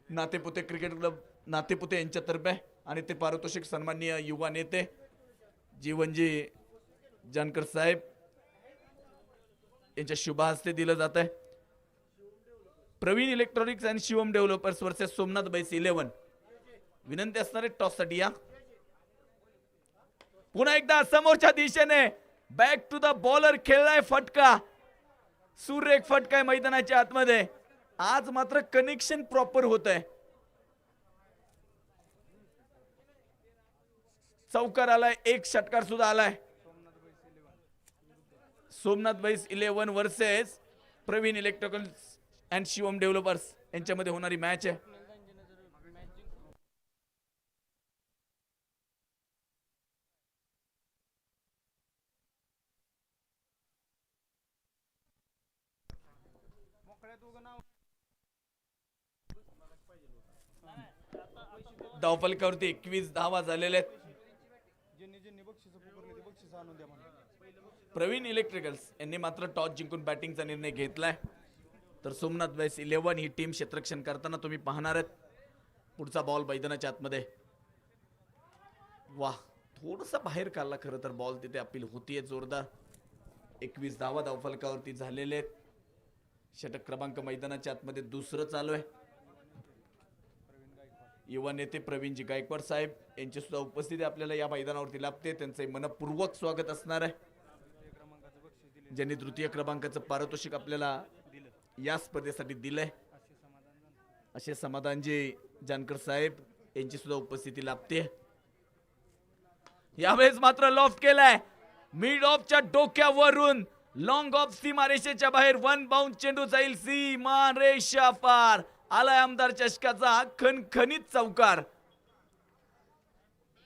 नातेपुते क्रिकेट क्लब नातेपुते यांच्यातर्फे आणि ते पारितोषिक सन्माननीय युवा नेते जीवनजी जानकर साहेब यांच्या शुभ हस्ते दिलं जात आहे. Praveen electronics and Shivam developers versus Somnath Bais 11. विनंती असणारे टॉस साठी या. पुन्हा एकदा समोरच्या दिशेने बॅक टू द बॉलर खेळलाय फटका. सुरेख फटका आहे मैदानाच्या आतमध्ये. आज मात्र कनेक्शन प्रॉपर होत आहे. चौकार आलाय. एक षटकार सुद्धा आलाय. Somnath Bais 11 versus Praveen electricals and Shivam developers यांच्यामध्ये होणारी मॅच आहे. धावफलकावरती 21 धावा झालेल्या आहेत. प्रवीण इलेक्ट्रिकल्स यांनी मात्र टॉस जिंकून बॅटिंगचा निर्णय घेतलाय. तर सोमनाथ बैस 11 ही टीम क्षेत्ररक्षण करताना तुम्ही पाहणार आहेत. पुढचा बॉल मैदानाच्या आतमध्ये. वाह, थोडसा बाहेर काढला खरं तर बॉल. तिथे अपील होतीये जोरदार. 21 धावा धावफलकावरती झालेले आहेत. षटक क्रमांक मैदानाच्या आतमध्ये दुसरं चालू आहे. युवा नेते प्रवीणजी गायकवाड साहेब यांची सुद्धा उपस्थिती आपल्याला या मैदानावरती लाभते. त्यांचे मनपूर्वक स्वागत असणार आहे. ज्यांनी तृतीय क्रमांकाचं पारितोषिक आपल्याला या स्पर्धेसाठी दिलंय असे समाधानजी जानकर साहेब यांची सुद्धा उपस्थिती लाभते. यावेळेस मात्र लॉफ्ट केलाय. मिड ऑफच्या डोक्यावरून लॉंग ऑफ सीमारेषेच्या बाहेर. 1 बाउंड चेंडू जाईल सीमारेषा पार. आलाय आमदार चषकाचा खणखणीत चौकार.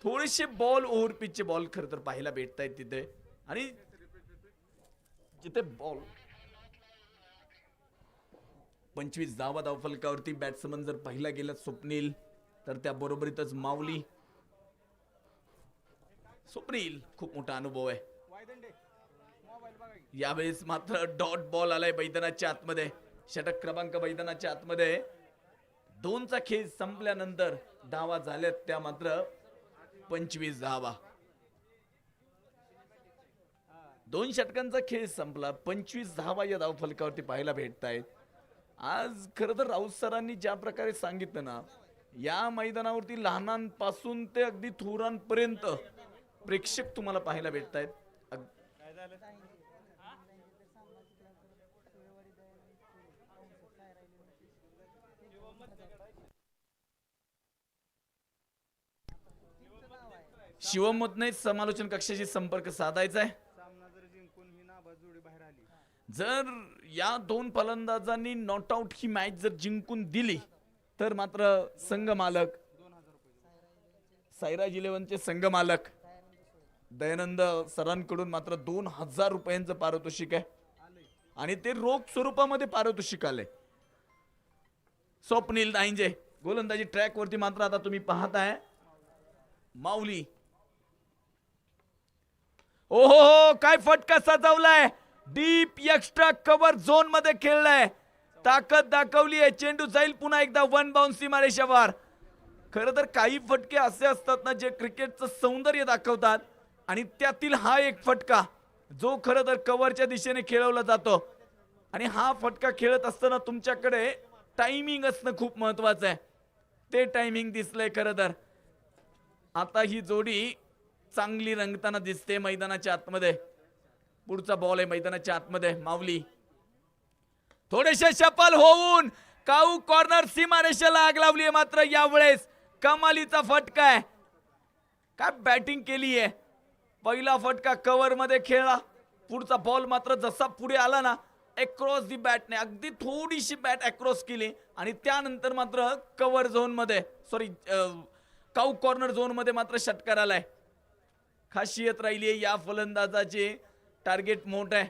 थोडेसे बॉल ओव्हर पिचचे बॉल खरं तर पाहायला भेटत आहेत तिथे. आणि जिथे बॉल 25 धावा धावफलकावरती बॅट्समन जर पाहिला गेला स्वप्नील, तर त्या बरोबरीतच माऊली. स्वप्नील खूप मोठा अनुभव आहे. यावेळेस मात्र डॉट बॉल आलाय मैदानाच्या आतमध्ये. षटक क्रमांक मैदानाच्या आतमध्ये. 2चा खेळ संपल्यानंतर धावा झाल्यात त्या मात्र 25 धावा. 2 षटकांचा खेळ संपला. 25 धावा या धावफलकावरती पाहायला भेटत आहेत. आज खरं तर राऊत सरांनी ज्या प्रकारे सांगितलं ना, या मैदानावरती लहानांपासून ते अगदी थोरांपर्यंत प्रेक्षक तुम्हाला पाहायला भेटत आहेत. शिवमतने समालोचन कक्षाशी संपर्क साधायचा आहे. जर या 2 फलंदाजांनी नॉट आउट ही मॅच जर जिंकून दिली तर मात्र संघ मालक साईराज 11चे संघ मालक दयानंद सरांकडून मात्र 2000 रुपयांचं पारितोषिक आहे. आणि ते रोख स्वरूपामध्ये पारितोषिक आले. स्वप्नील दांजे गोलंदाजी ट्रॅक वरती मात्र आता तुम्ही पाहताय माऊली. ओहो, काय फटका सजवलाय. डीप एक्स्ट्रा कव्हर झोन मध्ये खेळलाय. ताकद दाखवली आहे. चेंडू जाईल पुन्हा एकदा 1 बाउंड सीमारेषेवर. खरं तर काही फटके असे असतात ना जे क्रिकेटचं सौंदर्य दाखवतात. आणि त्यातील हा एक फटका जो खरं तर कव्हरच्या दिशेने खेळवला जातो. आणि हा फटका खेळत असताना तुमच्याकडे टायमिंग असणं खूप महत्वाचं आहे. ते टायमिंग दिसलंय खरं तर. आता ही जोडी चांगली रंगताना दिसते मैदानाच्या आतमध्ये. पुढचा बॉल आहे मैदानाच्या आतमध्ये. माऊली थोडेसे सफल होऊन काऊ कॉर्नर सीमारेषेला आग लावली आहे. मात्र यावेळेस कमालीचा फटका आहे. काय बॅटिंग केली आहे. पहिला फटका कव्हर मध्ये खेळला. पुढचा बॉल मात्र जसा पुढे आला ना अक्रॉस दी बॅटने अगदी थोडीशी बॅट अक्रॉस केली आणि त्यानंतर मात्र कव्हर झोन मध्ये काऊ कॉर्नर झोन मध्ये मात्र षटकार आलाय. खासियत राहिली आहे या फलंदाजाचे. टार्गेट मोठं आहे.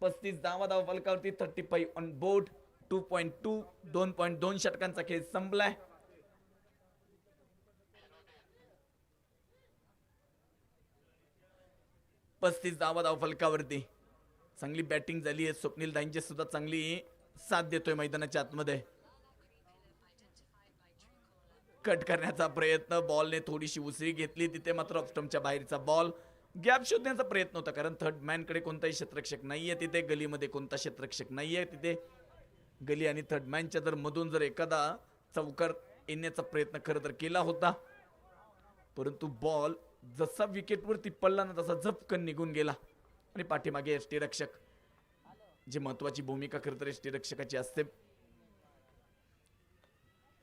35 धावा फलकावरती. 35 ऑन बोर्ड. 2.2 2.2 षटकांचा खेळ संपलाय. पस्तीस धावा फलकावरती. चांगली बॅटिंग झाली आहे. स्वप्नील दाईंचे सुद्धा चांगली साथ देतोय मैदानाच्या आतमध्ये. कट करण्याचा प्रयत्न. बॉलने थोडीशी उसळी घेतली. तिथे मात्र ऑफस्टंपच्या बाहेरचा बॉल. गॅप शोधण्याचा प्रयत्न होता कारण थर्ड मॅन कडे कोणताही क्षेत्ररक्षक नाहीये. तिथे गलीमध्ये कोणता क्षेत्ररक्षक नाहीये. तिथे गली आणि थर्ड मॅनच्या जर मधून जर एखादा चौकार येण्याचा प्रयत्न खरं तर केला होता, परंतु बॉल जसा विकेटवरती पडला ना तसा झपकन निघून गेला. आणि पाठीमागे यष्टीरक्षक, जी महत्वाची भूमिका खरं तर यष्टीरक्षकाची असते.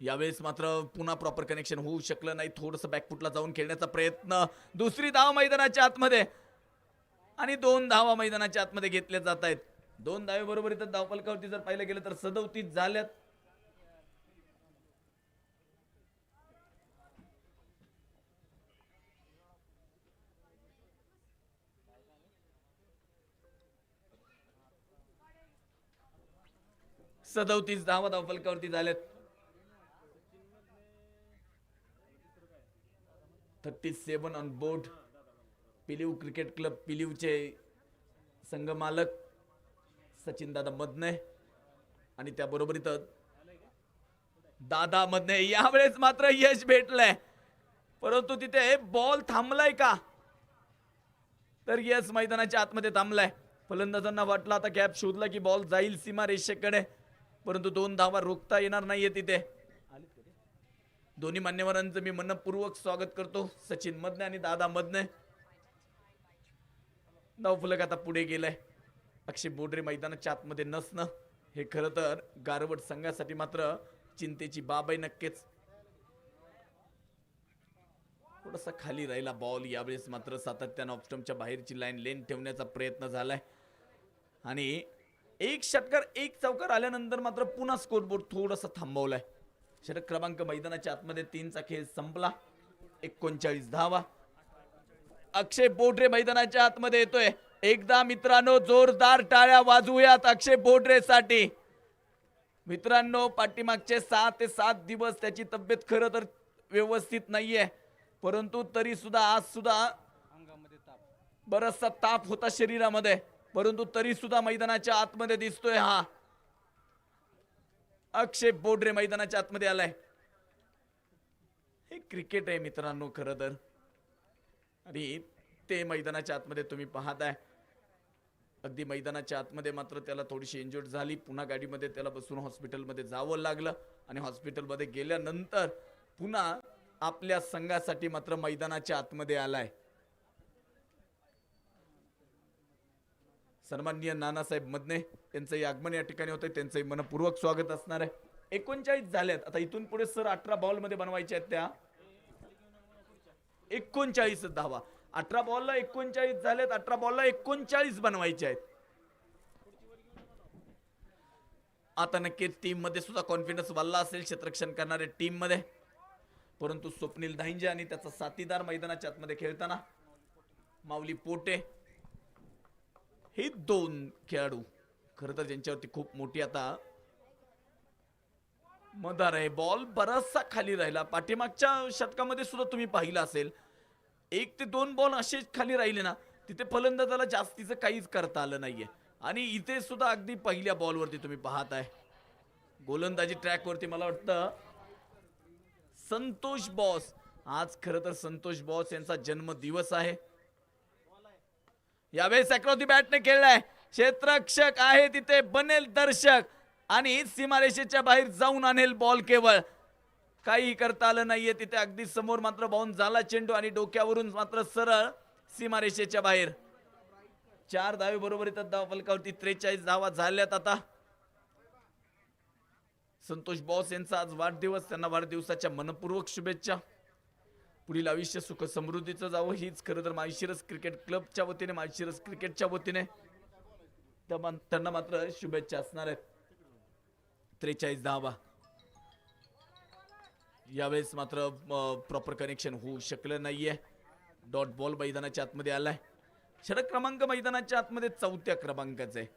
यावेळेस मात्र पुन्हा प्रॉपर कनेक्शन होऊ शकलं नाही. थोडंसं बॅकफुटला जाऊन खेळण्याचा प्रयत्न. दुसरी धाव मैदानाच्या आतमध्ये आणि 2 धावा मैदानाच्या आतमध्ये घेतल्या जात आहेत. 2 धावेबरोबर इथं धावफलकावरती जर पाहिलं गेलं तर 37 झाल्यात. धावा धावफलकावरती झाल्यात. 37 on board. Pilive cricket club पिलीवचे संघ मालक सचिन दादा मदने आणि त्याबरोबर इथं दादा मदने. यावेळेस मात्र यश भेटलंय, परंतु तिथे बॉल थांबलाय का तर यश मैदानाच्या आतमध्ये थांबलाय. फलंदाजांना वाटलं आता गॅप शोधला की बॉल जाईल सीमा रेषेकडे, परंतु 2 धावा रोखता येणार नाहीये तिथे. दोन्ही मान्यवरांचं मी मनपूर्वक स्वागत करतो. सचिन मदने आणि दादा मदने. धावफलक आता पुढे गेलाय. अक्षय बोडरे मैदानाच्या आतमध्ये नसणं हे खरं तर गारवट संघासाठी मात्र चिंतेची बाब आहे नक्कीच. थोडासा खाली राहिला बॉल. यावेळेस मात्र सातत्यानं ऑफस्टंपच्या बाहेरची लाईन लेन ठेवण्याचा प्रयत्न झालाय आणि एक षटकार एक चौकार आल्यानंतर मात्र पुन्हा स्कोरबोर्ड थोडासा थांबवलाय. षटक क्रमांक मैदानाच्या आतमध्ये 3चा खेळ संपला. 39 धावा. अक्षय बोडरे मैदानाच्या आतमध्ये येतोय. एकदा मित्रांनो जोरदार टाळ्या वाजवूयात अक्षय बोडरे साठी. मित्रांनो पाठीमागचे 6 ते 7 दिवस त्याची तब्येत खरं तर व्यवस्थित नाहीये, परंतु तरी सुद्धा आज सुद्धा बराचसा ताप होता शरीरामध्ये, परंतु तरी सुद्धा मैदानाच्या आतमध्ये दिसतोय. हा अक्षय बोडरे मैदानाच्या आतमध्ये आलाय. हे क्रिकेट आहे मित्रांनो खरं तर, आणि ते मैदानाच्या आतमध्ये तुम्ही पाहताय. अगदी मैदानाच्या आतमध्ये मात्र त्याला थोडीशी इंजुर्ड झाली. पुन्हा गाडीमध्ये त्याला बसून हॉस्पिटलमध्ये जावं लागलं आणि हॉस्पिटलमध्ये गेल्यानंतर पुन्हा आपल्या संघासाठी मात्र मैदानाच्या आतमध्ये आलाय. सन्माननीय नानासाहेब मदने यांचंही आगमन या ठिकाणी होतंय. त्यांचंही मनपूर्वक स्वागत असणार आहे. 39 झाल्यात. आता इथून पुढे सर 18 बॉल मध्ये बनवायचे आहेत. त्या 39 धावा. 18 बॉलला 39 झालेत. 18 बॉलला 39 बनवायचे आहेत. आता नक्कीच टीम मध्ये सुद्धा कॉन्फिडन्स वाढला असेल क्षेत्ररक्षण करणाऱ्या टीम मध्ये, परंतु स्वप्नील दाहिंजे आणि त्याचा साथीदार मैदानाच्या आतमध्ये खेळताना माऊली पोटे हे 2 खेळाडू खरं तर ज्यांच्यावरती खूप मोठी आता मदार आहे. बॉल बराचसा खाली राहिला. पाठीमागच्या षटकामध्ये सुद्धा तुम्ही पाहिलं असेल 1 ते 2 बॉल असेच खाली राहिले ना, तिथे फलंदाजाला जास्तीचं काहीच करता आलं नाहीये. आणि इथे सुद्धा अगदी पहिल्या बॉलवरती तुम्ही पाहताय गोलंदाजी ट्रॅकवरती मला वाटतं संतोष बॉस. आज खरं तर संतोष बॉस यांचा जन्मदिवस आहे. यावेळेस अक्रॉस दी बॅटने खेळलाय. क्षेत्ररक्षक आहे तिथे बनेल दर्शक आणि सीमारेषेच्या बाहेर जाऊन आणेल बॉल. केवळ काही करता आलं नाहीये तिथे. अगदी समोर मात्र बाउन्स झाला चेंडू आणि डोक्यावरून मात्र सरळ सीमारेषेच्या बाहेर. 4 धावे बरोबर येतात धाव फलकावरती. 43 धावा झाल्यात आता. संतोष बॉस यांचा आज वाढदिवस. त्यांना वाढदिवसाच्या मनपूर्वक शुभेच्छा. पुढील आयुष्य सुख समृद्धीचं जावं हीच खरं तर माळशिरस क्रिकेट क्लबच्या वतीने, माळशिरस क्रिकेटच्या वतीने त्यांना मात्र शुभेच्छा असणार आहेत. 43 धावा. यावेळेस मात्र प्रॉपर कनेक्शन होऊ शकलं नाहीये. डॉट बॉल मैदानाच्या आतमध्ये आलाय. षटक क्रमांक मैदानाच्या आतमध्ये 4थ्या क्रमांकाचा आहे.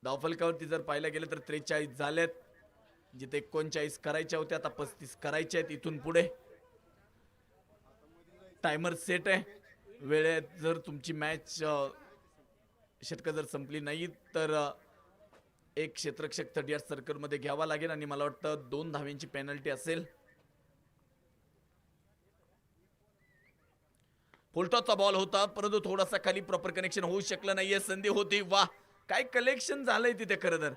धावफलकावरती जर पाहायला गेलं तर 43 झालेत. जिथे 39 करायच्या होत्या आता 35 करायच्या आहेत इथून पुढे. टायमर सेट आहे. वेळेत जर तुमची मॅच षटकं जर संपली नाही तर एक क्षेत्ररक्षक 30 यार्ड सर्कल मध्ये घ्यावा लागेल आणि मला वाटतं 2 धाव्यांची पेनल्टी असेल. फुलटॉसचा बॉल होता परंतु थोडासा खाली प्रॉपर कनेक्शन होऊ शकलं नाहीये. संधी होती. वा काय कलेक्शन झालंय तिथे खरं तर.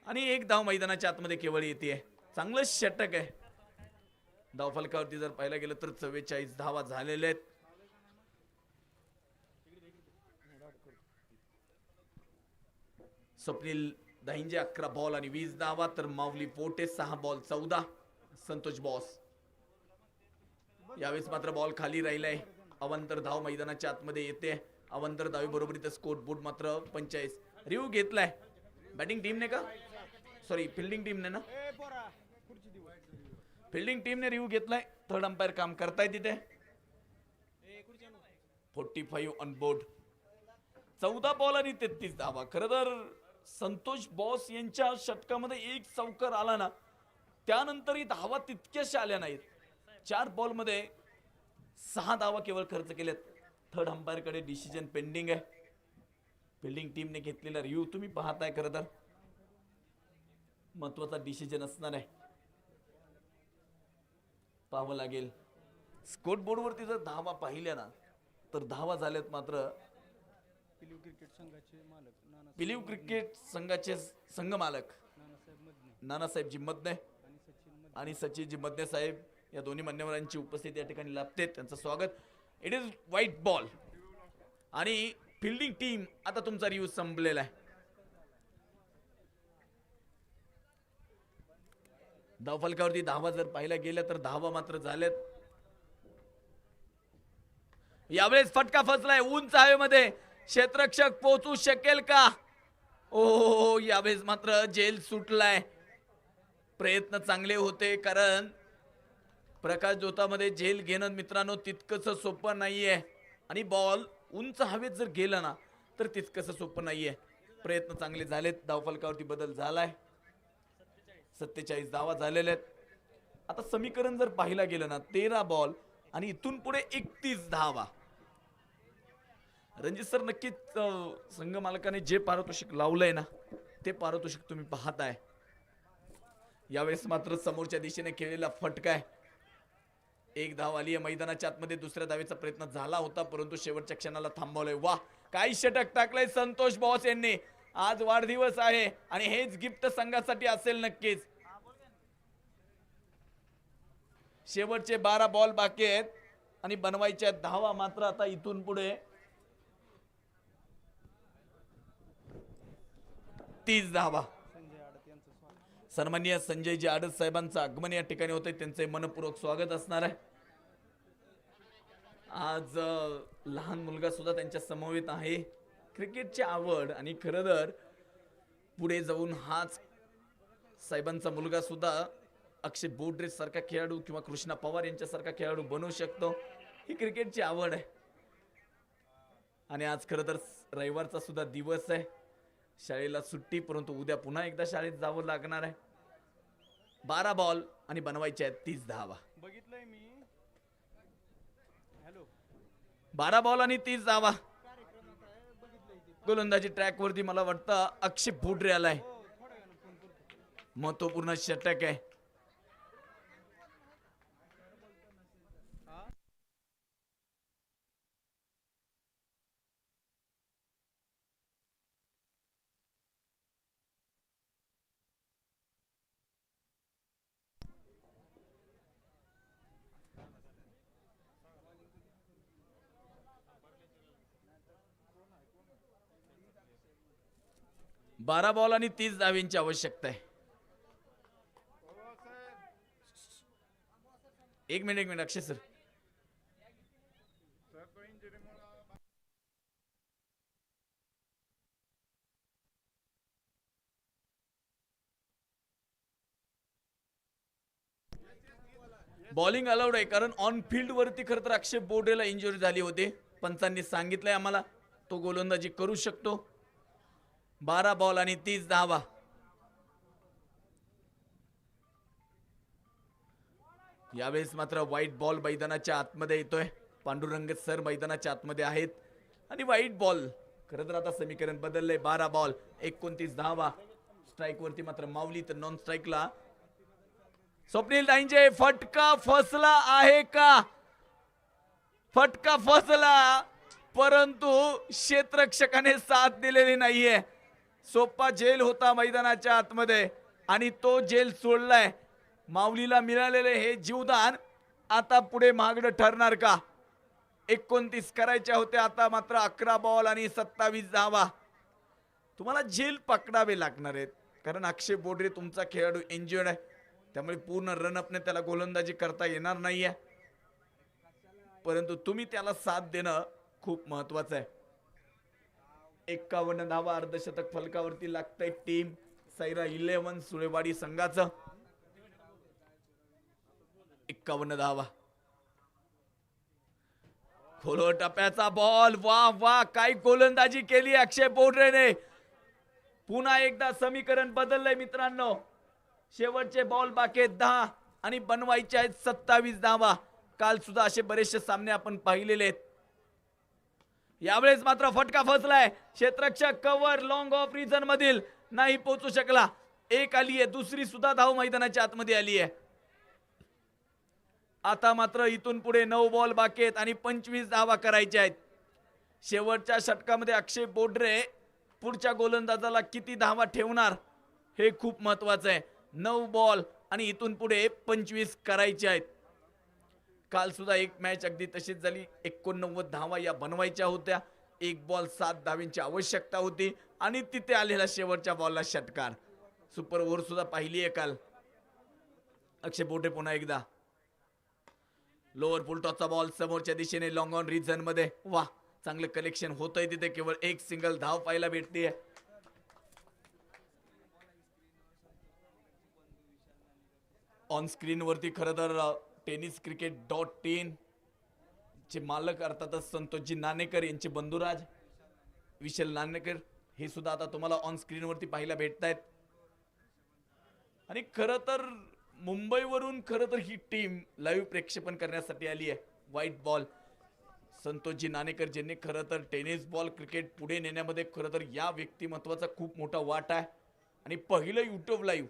आणि 1 धाव मैदानाच्या आतमध्ये केवळ येते. चांगलं षटक आहे. धावफलकावरती जर पाहायला गेलं तर 44 धावा झालेल्या आहेत. स्वप्नील दाहिंजे 11 बॉल आणि 20 धावा तर माऊली पोटे 6 बॉल 14. संतोष बॉस यावेळेस मात्र बॉल खाली राहिलाय. अवंतर धाव मैदानाच्या आतमध्ये येते. अवंतर धावी बरोबर इथं स्कोर बोर्ड मात्र 45. रिव्ह्यू घेतलाय बॅटिंग टीमने का सॉरी फिल्डिंग टीमने ना. फिल्डिंग टीमने रिव्ह्यू घेतलाय. थर्ड अंपायर काम करताय तिथे. 45 ऑन बोर्ड. 14 बॉल आणि 33 धावा. खरं तर संतोष बॉस यांच्या षटकामध्ये 1 चौकार आला ना त्यानंतरही धावा तितक्याशा आल्या नाहीत. 4 बॉल मध्ये 6 धावा केवळ खर्च केल्यात. थर्ड अंपायर कडे डिसिजन पेंडिंग आहे. फिल्डिंग टीमने घेतलेला रिव्ह्यू तुम्ही पाहताय. खरं तर महत्वाचा डिसिजन असणार आहे. पाहावं लागेल. स्कोर बोर्डवरती जर धावा पाहिल्या ना तर धावा झाल्यात मात्र पिलीव क्रिकेट संघाचे संघ मालक नानासाहेबजी मदने आणि सचिनजी मदने साहेब या दोन्ही मान्यवरांची उपस्थिती या ठिकाणी लाभते. त्यांचं स्वागत. इट इज व्हाईट बॉल आणि फिल्डिंग टीम आता तुमचा रिव्ह्यू संपलेला आहे. धावफलकावरती धावा जर पाहायला गेल्या तर धावा मात्र झाल्यात. यावेळेस फटका फसलाय उंच हवेमध्ये. क्षेत्ररक्षक पोहोचू शकेल का. ओ यावेळेस मात्र जेल सुटलाय. प्रयत्न चांगले होते कारण प्रकाश जोतामध्ये झेल घेणं मित्रांनो तितकंच सोपं नाहीये आणि बॉल उंच हवेत जर गेला ना तर तितकंच सोपं नाहीये. प्रयत्न चांगले झालेत. धावफलकावरती बदल झालाय. 47 धावा झालेल्या आहेत. आता समीकरण जर पाहिला गेलं ना 13 बॉल आणि इथून पुढे 31 धावा. रणजित सर नक्कीच संघ मालकाने जे पारितोषिक लावलंय ना ते पारितोषिक तुम्ही पाहताय. यावेळेस मात्र समोरच्या दिशेने केलेला फटका आहे. 1 धाव आली आहे मैदानाच्या आतमध्ये. दुसऱ्या धावेचा प्रयत्न झाला होता परंतु शेवटच्या क्षणाला थांबवलंय. वा काय षटक टाकलंय संतोष बॉस यांनी. आज वाढदिवस आहे आणि हेच गिफ्ट संघासाठी असेल नक्कीच. शेवटचे 12 बॉल बाकी आहेत आणि बनवायच्या धावा मात्र आता इथून पुढे 30 धावा. सन्माननीय संजयजी आडत साहेबांचं आगमन या ठिकाणी होतंय. त्यांचे मनपूर्वक स्वागत असणार आहे. आज लहान मुलगा सुद्धा त्यांच्या समवेत आहे. क्रिकेटची आवड आणि खरं तर पुढे जाऊन हाच साहेबांचा मुलगा सुद्धा अक्षय बोडरे सारखा खेळाडू किंवा कृष्णा पवार यांच्यासारखा खेळाडू बनवू शकतो. ही क्रिकेटची आवड आहे. आणि आज खरं तर रविवारचा सुद्धा दिवस आहे. शाळेला सुट्टी परंतु उद्या पुन्हा एकदा शाळेत जावं लागणार आहे. 12 बॉल आणि बनवायचे आहेत 30 धावा. बघितलंय मी. 12 बॉल आणि 30 धावा. गोलंदाजी ट्रॅक वरती मला वाटतं अक्षय बोडरे आलाय. महत्वपूर्ण षटक आहे. 12 बॉल आणि 30 धावांची आवश्यकता आहे. एक मिनिट अक्षय सर. बॉलिंग अलाउड आहे कारण ऑन फील्ड वरती खरं तर अक्षय बोर्डेला इंजुरी झाली होती. पंचांनी सांगितलंय आम्हाला तो गोलंदाजी करू शकतो. 12 बॉल आणि 30 धावा. यावेळेस मात्र व्हाईट बॉल मैदानाच्या आतमध्ये येतोय. पांडुरंग सर मैदानाच्या आतमध्ये आहेत आणि व्हाईट बॉल खरं तर आता समीकरण बदललंय. 12 बॉल 29 धावा. स्ट्राईक वरती मात्र माऊली तर नॉन स्ट्राईकला स्वप्नील दाईंचे. फटका फसला आहे का? फटका फसला परंतु क्षेत्ररक्षकाने साथ दिलेली नाहीये. सोपा झेल होता मैदानाच्या आतमध्ये आणि तो झेल सोडलाय. माऊलीला मिळालेले हे जीवदान आता पुढे महागडं ठरणार का? 29 करायच्या होत्या, आता मात्र 11 बॉल आणि 27 धावा. तुम्हाला झेल पकडावे लागणार आहेत कारण अक्षय बोडरे तुमचा खेळाडू इंजुर्ड आहे. त्यामुळे पूर्ण रनअपने त्याला गोलंदाजी करता येणार नाहीये. परंतु तुम्ही त्याला साथ देणं खूप महत्वाचं आहे. 51 धावा अर्धशतक फलकावरती लागतंय टीम सैरा 11 सुळेवाडी संघाचं. 51 धावा. खोलो टप्प्याचा बॉल. वा वा काय गोलंदाजी केली अक्षय बोडरेने. पुन्हा एकदा समीकरण बदललंय मित्रांनो. शेवटचे बॉल बाकी आहेत 10 आणि बनवायचे आहेत 27 धावा. काल सुद्धा असे बरेचसे सामने आपण पाहिलेले आहेत. यावेळेस मात्र फटका फसलाय. क्षेत्ररक्षक कव्हर लॉंग ऑफ रिजन मधील नाही पोहोचू शकला. एक आली आहे, दुसरी सुद्धा धाव मैदानाच्या आतमध्ये आली आहे. आता मात्र इथून पुढे 9 बॉल बाकी आहेत आणि 25 धावा करायच्या आहेत. शेवटच्या षटकामध्ये अक्षय बोडरे पुढच्या गोलंदाजाला किती धावा ठेवणार हे खूप महत्वाचं आहे. 9 बॉल आणि इथून पुढे 25 करायचे आहेत. काल सुद्धा एक मॅच अगदी तशीच झाली. 89 धावा या बनवायच्या होत्या. 1 बॉल 7 धावांची आवश्यकता होती आणि तिथे आलेला शेवटच्या बॉलला षटकार. सुपर ओव्हर सुद्धा पाहिली आहे काल. अक्षय बोडरे पुन्हा एकदा लोअर फुलटॉसचा बॉल समोरच्या दिशेने लॉंग ऑन रिजन मध्ये. वा चांगलं कलेक्शन होतंय तिथे. केवळ एक सिंगल धाव पाहायला भेटतीये. ऑन स्क्रीन वरती खरं तर tenniscricket.in चे मालक अर्थातच संतोषजी नाणेकर यांचे बंधुराज विशाल नाणेकर हे सुद्धा आता तुम्हाला ऑन स्क्रीन वरती पाहायला भेटतायत. आणि खरं तर मुंबईवरून खरं तर ही टीम लाईव्ह प्रेक्षेपण करण्यासाठी आली आहे. व्हाईट बॉल संतोषजी नाणेकर ज्यांनी खरं तर टेनिस बॉल क्रिकेट पुढे नेण्यामध्ये खरं तर या व्यक्तिमत्वाचा खूप मोठा वाटा आहे. आणि पहिलं युट्यूब लाईव्ह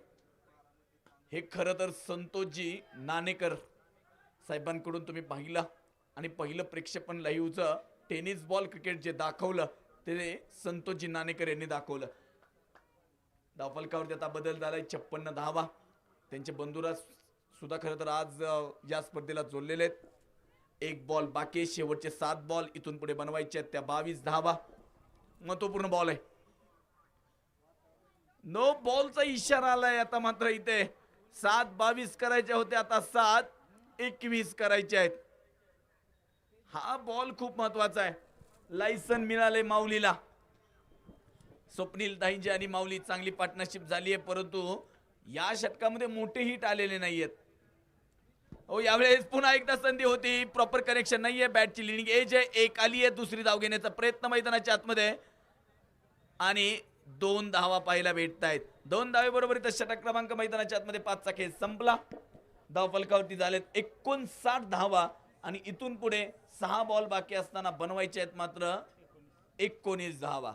हे खरं तर संतोषजी नाणेकर साहेबांकडून तुम्ही पाहिलं. आणि पहिलं प्रेक्षेपण लाईव्हचं टेनिस बॉल क्रिकेट जे दाखवलं ते संतोषजी नाणेकर यांनी दाखवलं. धावफलकावरती आता बदल झालाय. 56 धावा. त्यांचे बंधुराज सुद्धा खरं तर आज या स्पर्धेला जोडलेले आहेत. 1 बॉल बाकी. शेवटचे 7 बॉल इथून पुढे बनवायचे आहेत. त्या 22 धावा. महत्वपूर्ण बॉल आहे. नो बॉलचा इशारा आलाय. आता मात्र इथे 7-22 करायचे होते, आता 7-21 करायचे आहेत. हा बॉल खूप महत्वाचा आहे. लायसन मिळाले माऊलीला. स्वप्नील दाईंजे आणि माऊली चांगली पार्टनरशिप झाली आहे परंतु या षटकामध्ये मोठे हिट आलेले नाहीयेत. हो यावेळेस पुन्हा एकदा संधी होती. प्रॉपर कनेक्शन नाहीये. बॅटची लिडिंग एज आहे. 1 आली आहे. दुसरी धाव घेण्याचा प्रयत्न मैदानाच्या आतमध्ये आणि 2 धावा पाहायला भेटत आहेत. 2 धावेबरोबर इथं षटक क्रमांक मैदानाच्या आतमध्ये 5चा खेळ संपला. धाव फलकावरती झालेत 59 धावा आणि इथून पुढे 6 बॉल बाकी असताना बनवायचे आहेत मात्र 19 धावा.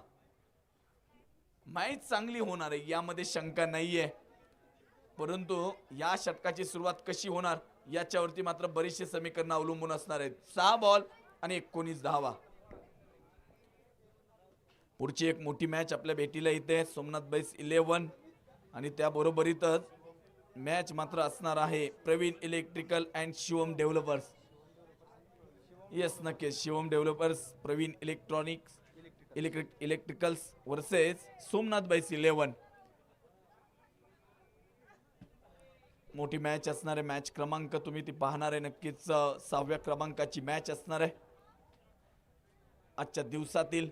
मॅच चांगली होणार आहे यामध्ये शंका नाहीये. परंतु या षटकाची सुरुवात कशी होणार याच्यावरती मात्र बरीचशी समीकरणं अवलंबून असणार आहेत. 6 बॉल आणि 19 धावा. पुढची एक मोठी मॅच आपल्या भेटीला इथे सोमनाथ बैस 11 आणि त्याबरोबरीतच मॅच मात्र असणार आहे Praveen electrical and Shivam developers. Yes नक्कीच Shivam developers Praveen electronics electricals versus Somnath बाईस 11. मोठी मॅच असणार आहे. मॅच क्रमांक तुम्ही ती पाहणार आहे नक्कीच. 6व्या क्रमांकाची मॅच असणार आहे. आजच्या दिवसातील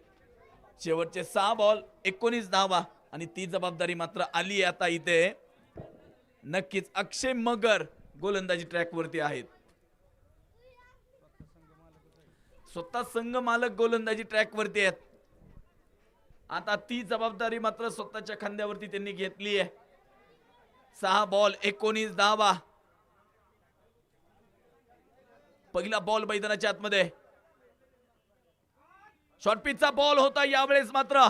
शेवटचे 6 बॉल 19 धावा आणि ती जबाबदारी मात्र आली आता इथे. नक्कीच अक्षय मगर गोलंदाजी ट्रॅक वरती आहेत. स्वतः संघ मालक गोलंदाजी ट्रॅक वरती आहेत. आता ती जबाबदारी मात्र स्वतःच्या खांद्यावरती त्यांनी घेतली आहे. 6 बॉल 19 धावा. पहिला बॉल मैदानाच्या आतमध्ये. शॉर्ट पिचचा बॉल होता यावेळेस मात्र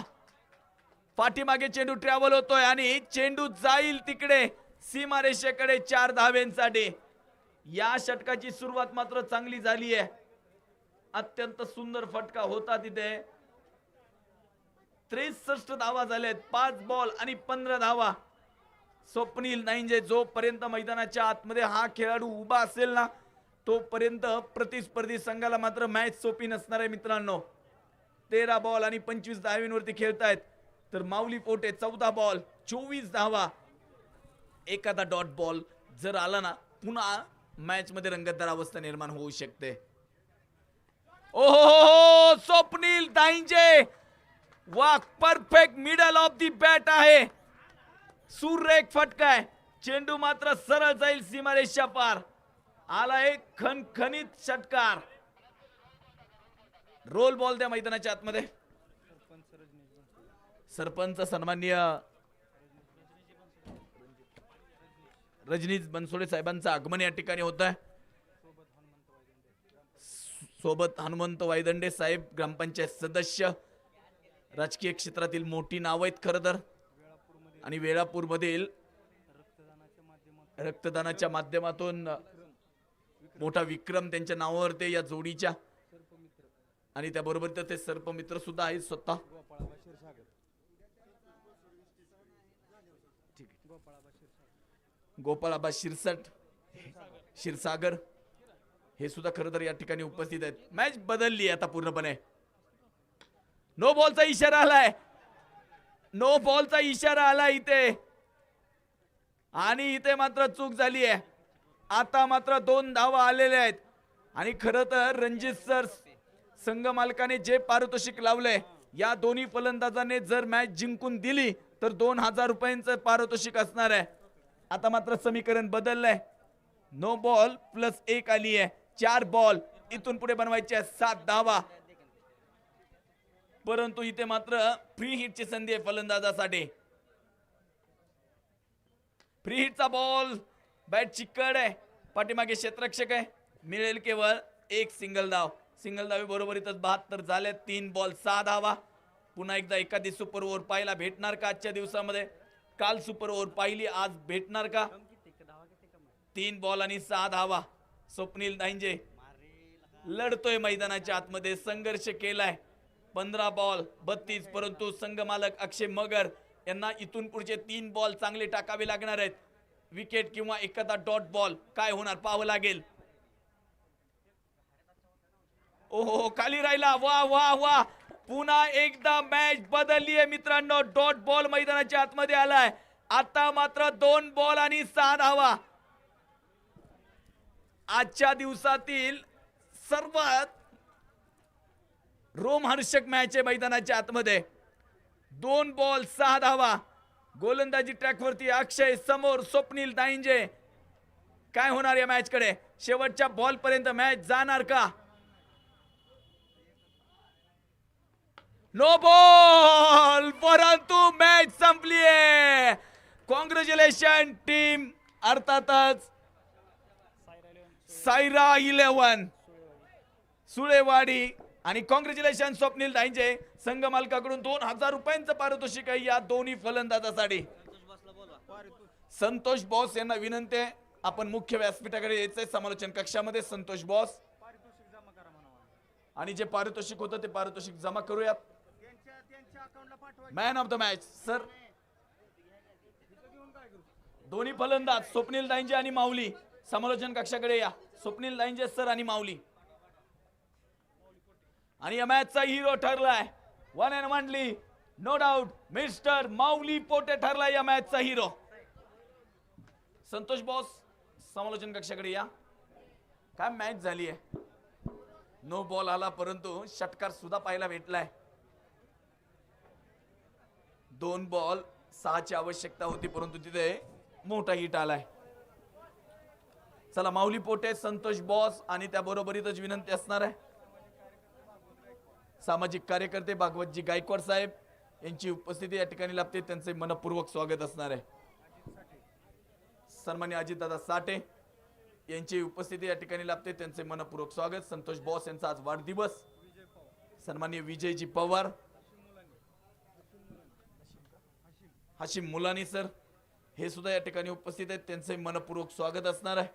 पाठीमागे चेंडू ट्रॅव्हल होतोय आणि चेंडू जाईल तिकडे सीमारेषेकडे 4 धाव्यांसाठी. या षटकाची सुरुवात मात्र चांगली झाली आहे. अत्यंत सुंदर फटका होता तिथे. 63 धावा झाल्यात. 5 बॉल आणि 15 धावा. स्वप्नील नाईंजे जोपर्यंत मैदानाच्या आतमध्ये हा खेळाडू उभा असेल ना तोपर्यंत प्रतिस्पर्धी संघाला मात्र मॅच सोपी नसणार आहे मित्रांनो. 13 बॉल आणि 25 धावांवरती खेळतायत तर माऊली पोटे 14 बॉल 24 धावा. एखादा डॉट बॉल जर आला ना पुन्हा मॅच मध्ये रंगतदार अवस्था निर्माण होऊ शकते. ओहो स्वप्नील दाईंजे वा perfect middle of the bat आहे. सुरेख फटका आहे. चेंडू मात्र सरळ जाईल सीमारेषा पार. आला एक खणखणीत षटकार. रोल बॉल द्या मैदानाच्या आतमध्ये. सरपंच सन्माननीय रजनीश बनसोडे साहेबांचं आगमन या ठिकाणी होत आहे. सोबत हनुमंत वायदंडे साहेब ग्रामपंचायत सदस्य. राजकीय क्षेत्रातील मोठी नाव आहेत खरं तर. आणि वेळापूर मधील रक्तदानाच्या माध्यमातून मोठा विक्रम त्यांच्या नावावर या जोडीच्या. आणि त्याबरोबर ते सर्पमित्र सुद्धा आहेत स्वतः. गोपाळाबा क्षीरसागर हे सुद्धा खरं तर या ठिकाणी उपस्थित आहेत. मॅच बदलली आता पूर्णपणे. नो बॉलचा इशारा आलाय. नो बॉलचा इशारा आला इथे आणि इथे मात्र चूक झाली आहे. आता मात्र 2 धावा आलेल्या आहेत आणि खरं तर रणजित सर संघ मालकाने जे पारितोषिक लावलंय या दोन्ही फलंदाजाने जर मॅच जिंकून दिली तर 2000 रुपयांचं पारितोषिक असणार आहे. आता मात्र समीकरण बदललंय. नो बॉल प्लस 1 आली आहे. 4 बॉल इथून पुढे बनवायचे 7 धावा. परंतु इथे मात्र फ्री हिटची संधी आहे फलंदाजासाठी. फ्री हिटचा बॉल बॅट चिकट आहे. पाठीमागे क्षेत्ररक्षक आहे. मिळेल केवळ 1 सिंगल धाव. सिंगल धावे बरोबरीतच 72 झाले. 3 बॉल 6 धावा. पुन्हा एकदा एखादी सुपर ओव्हर पाहायला भेटणार का आजच्या दिवसामध्ये? काल सुपर ओव्हर पाहिली, आज भेटणार का? 3 बॉल आणि 6 धावा. स्वप्नील दाईंजे लढतोय मैदानाच्या आतमध्ये. संघर्ष केलाय. 15 बॉल 32. परंतु संघ मालक अक्षय मगर यांना इथून पुढचे 3 बॉल चांगले टाकावे लागणार आहेत. विकेट किंवा एखादा डॉट बॉल काय होणार पाहावं लागेल. ओहो खाली राहिला. वा वा वा. पुन्हा एकदा मॅच बदलली आहे मित्रांनो. डॉट बॉल मैदानाच्या आतमध्ये आलाय. आता मात्र 2 बॉल आणि 6 धावा. आजच्या दिवसातील सर्वात रोमहर्षक मॅच आहे मैदानाच्या आतमध्ये. 2 बॉल 6 धावा. गोलंदाजी ट्रॅक वरती अक्षय समोर स्वप्नील दाईंजे. काय होणार या मॅच कडे? शेवटच्या बॉल पर्यंत मॅच जाणार का? No ball. परंतु मॅच संपली आहे. Congratulation team. अर्थातच सायरा 11 सुळेवाडी आणि कॉंग्रॅच्युलेशन स्वप्नील दाईंजे. संघ मालकाकडून 2000 रुपयांचं पारितोषिक आहे या दोन्ही फलंदाजासाठी. संतोष बॉस यांना विनंती आहे आपण मुख्य व्यासपीठाकडे यायचंय समालोचन कक्षामध्ये. संतोष बॉस आणि जे पारितोषिक होतं ते पारितोषिक जमा करूयात. Man of the match sir. दोन्ही फलंदाज स्वप्नील दाईंजे आणि माऊली समालोचन कक्षाकडे या. स्वप्नील दाईंजे सर आणि माऊली. आणि या मॅचचा हिरो ठरलाय one and only no doubt mister Mauli Pote ठरला या मॅचचा हिरो. संतोष बॉस समालोचन कक्षाकडे या. काय मॅच झाली आहे. नो बॉल आला परंतु षटकार सुद्धा पाहायला भेटलाय. 2 बॉल 6ची आवश्यकता होती परंतु तिथे मोठा हिट आलाय. चला माऊली पोटे, संतोष बॉस आणि त्या बरोबरीतच विनंती असणार आहे सामाजिक कार्यकर्ते भागवतजी गायकवाड साहेब यांची उपस्थिती या ठिकाणी लाभते. त्यांचे मनपूर्वक स्वागत असणार आहे. सन्माननीय अजितदादा साठे यांची उपस्थिती या ठिकाणी लाभते. त्यांचे मनपूर्वक स्वागत. संतोष बॉस यांचा आज वाढदिवस. सन्माननीय विजयजी पवार, हाशिम मुलानी सर हे सुद्धा या ठिकाणी उपस्थित आहेत. त्यांचे मनपूर्वक स्वागत असणार आहे.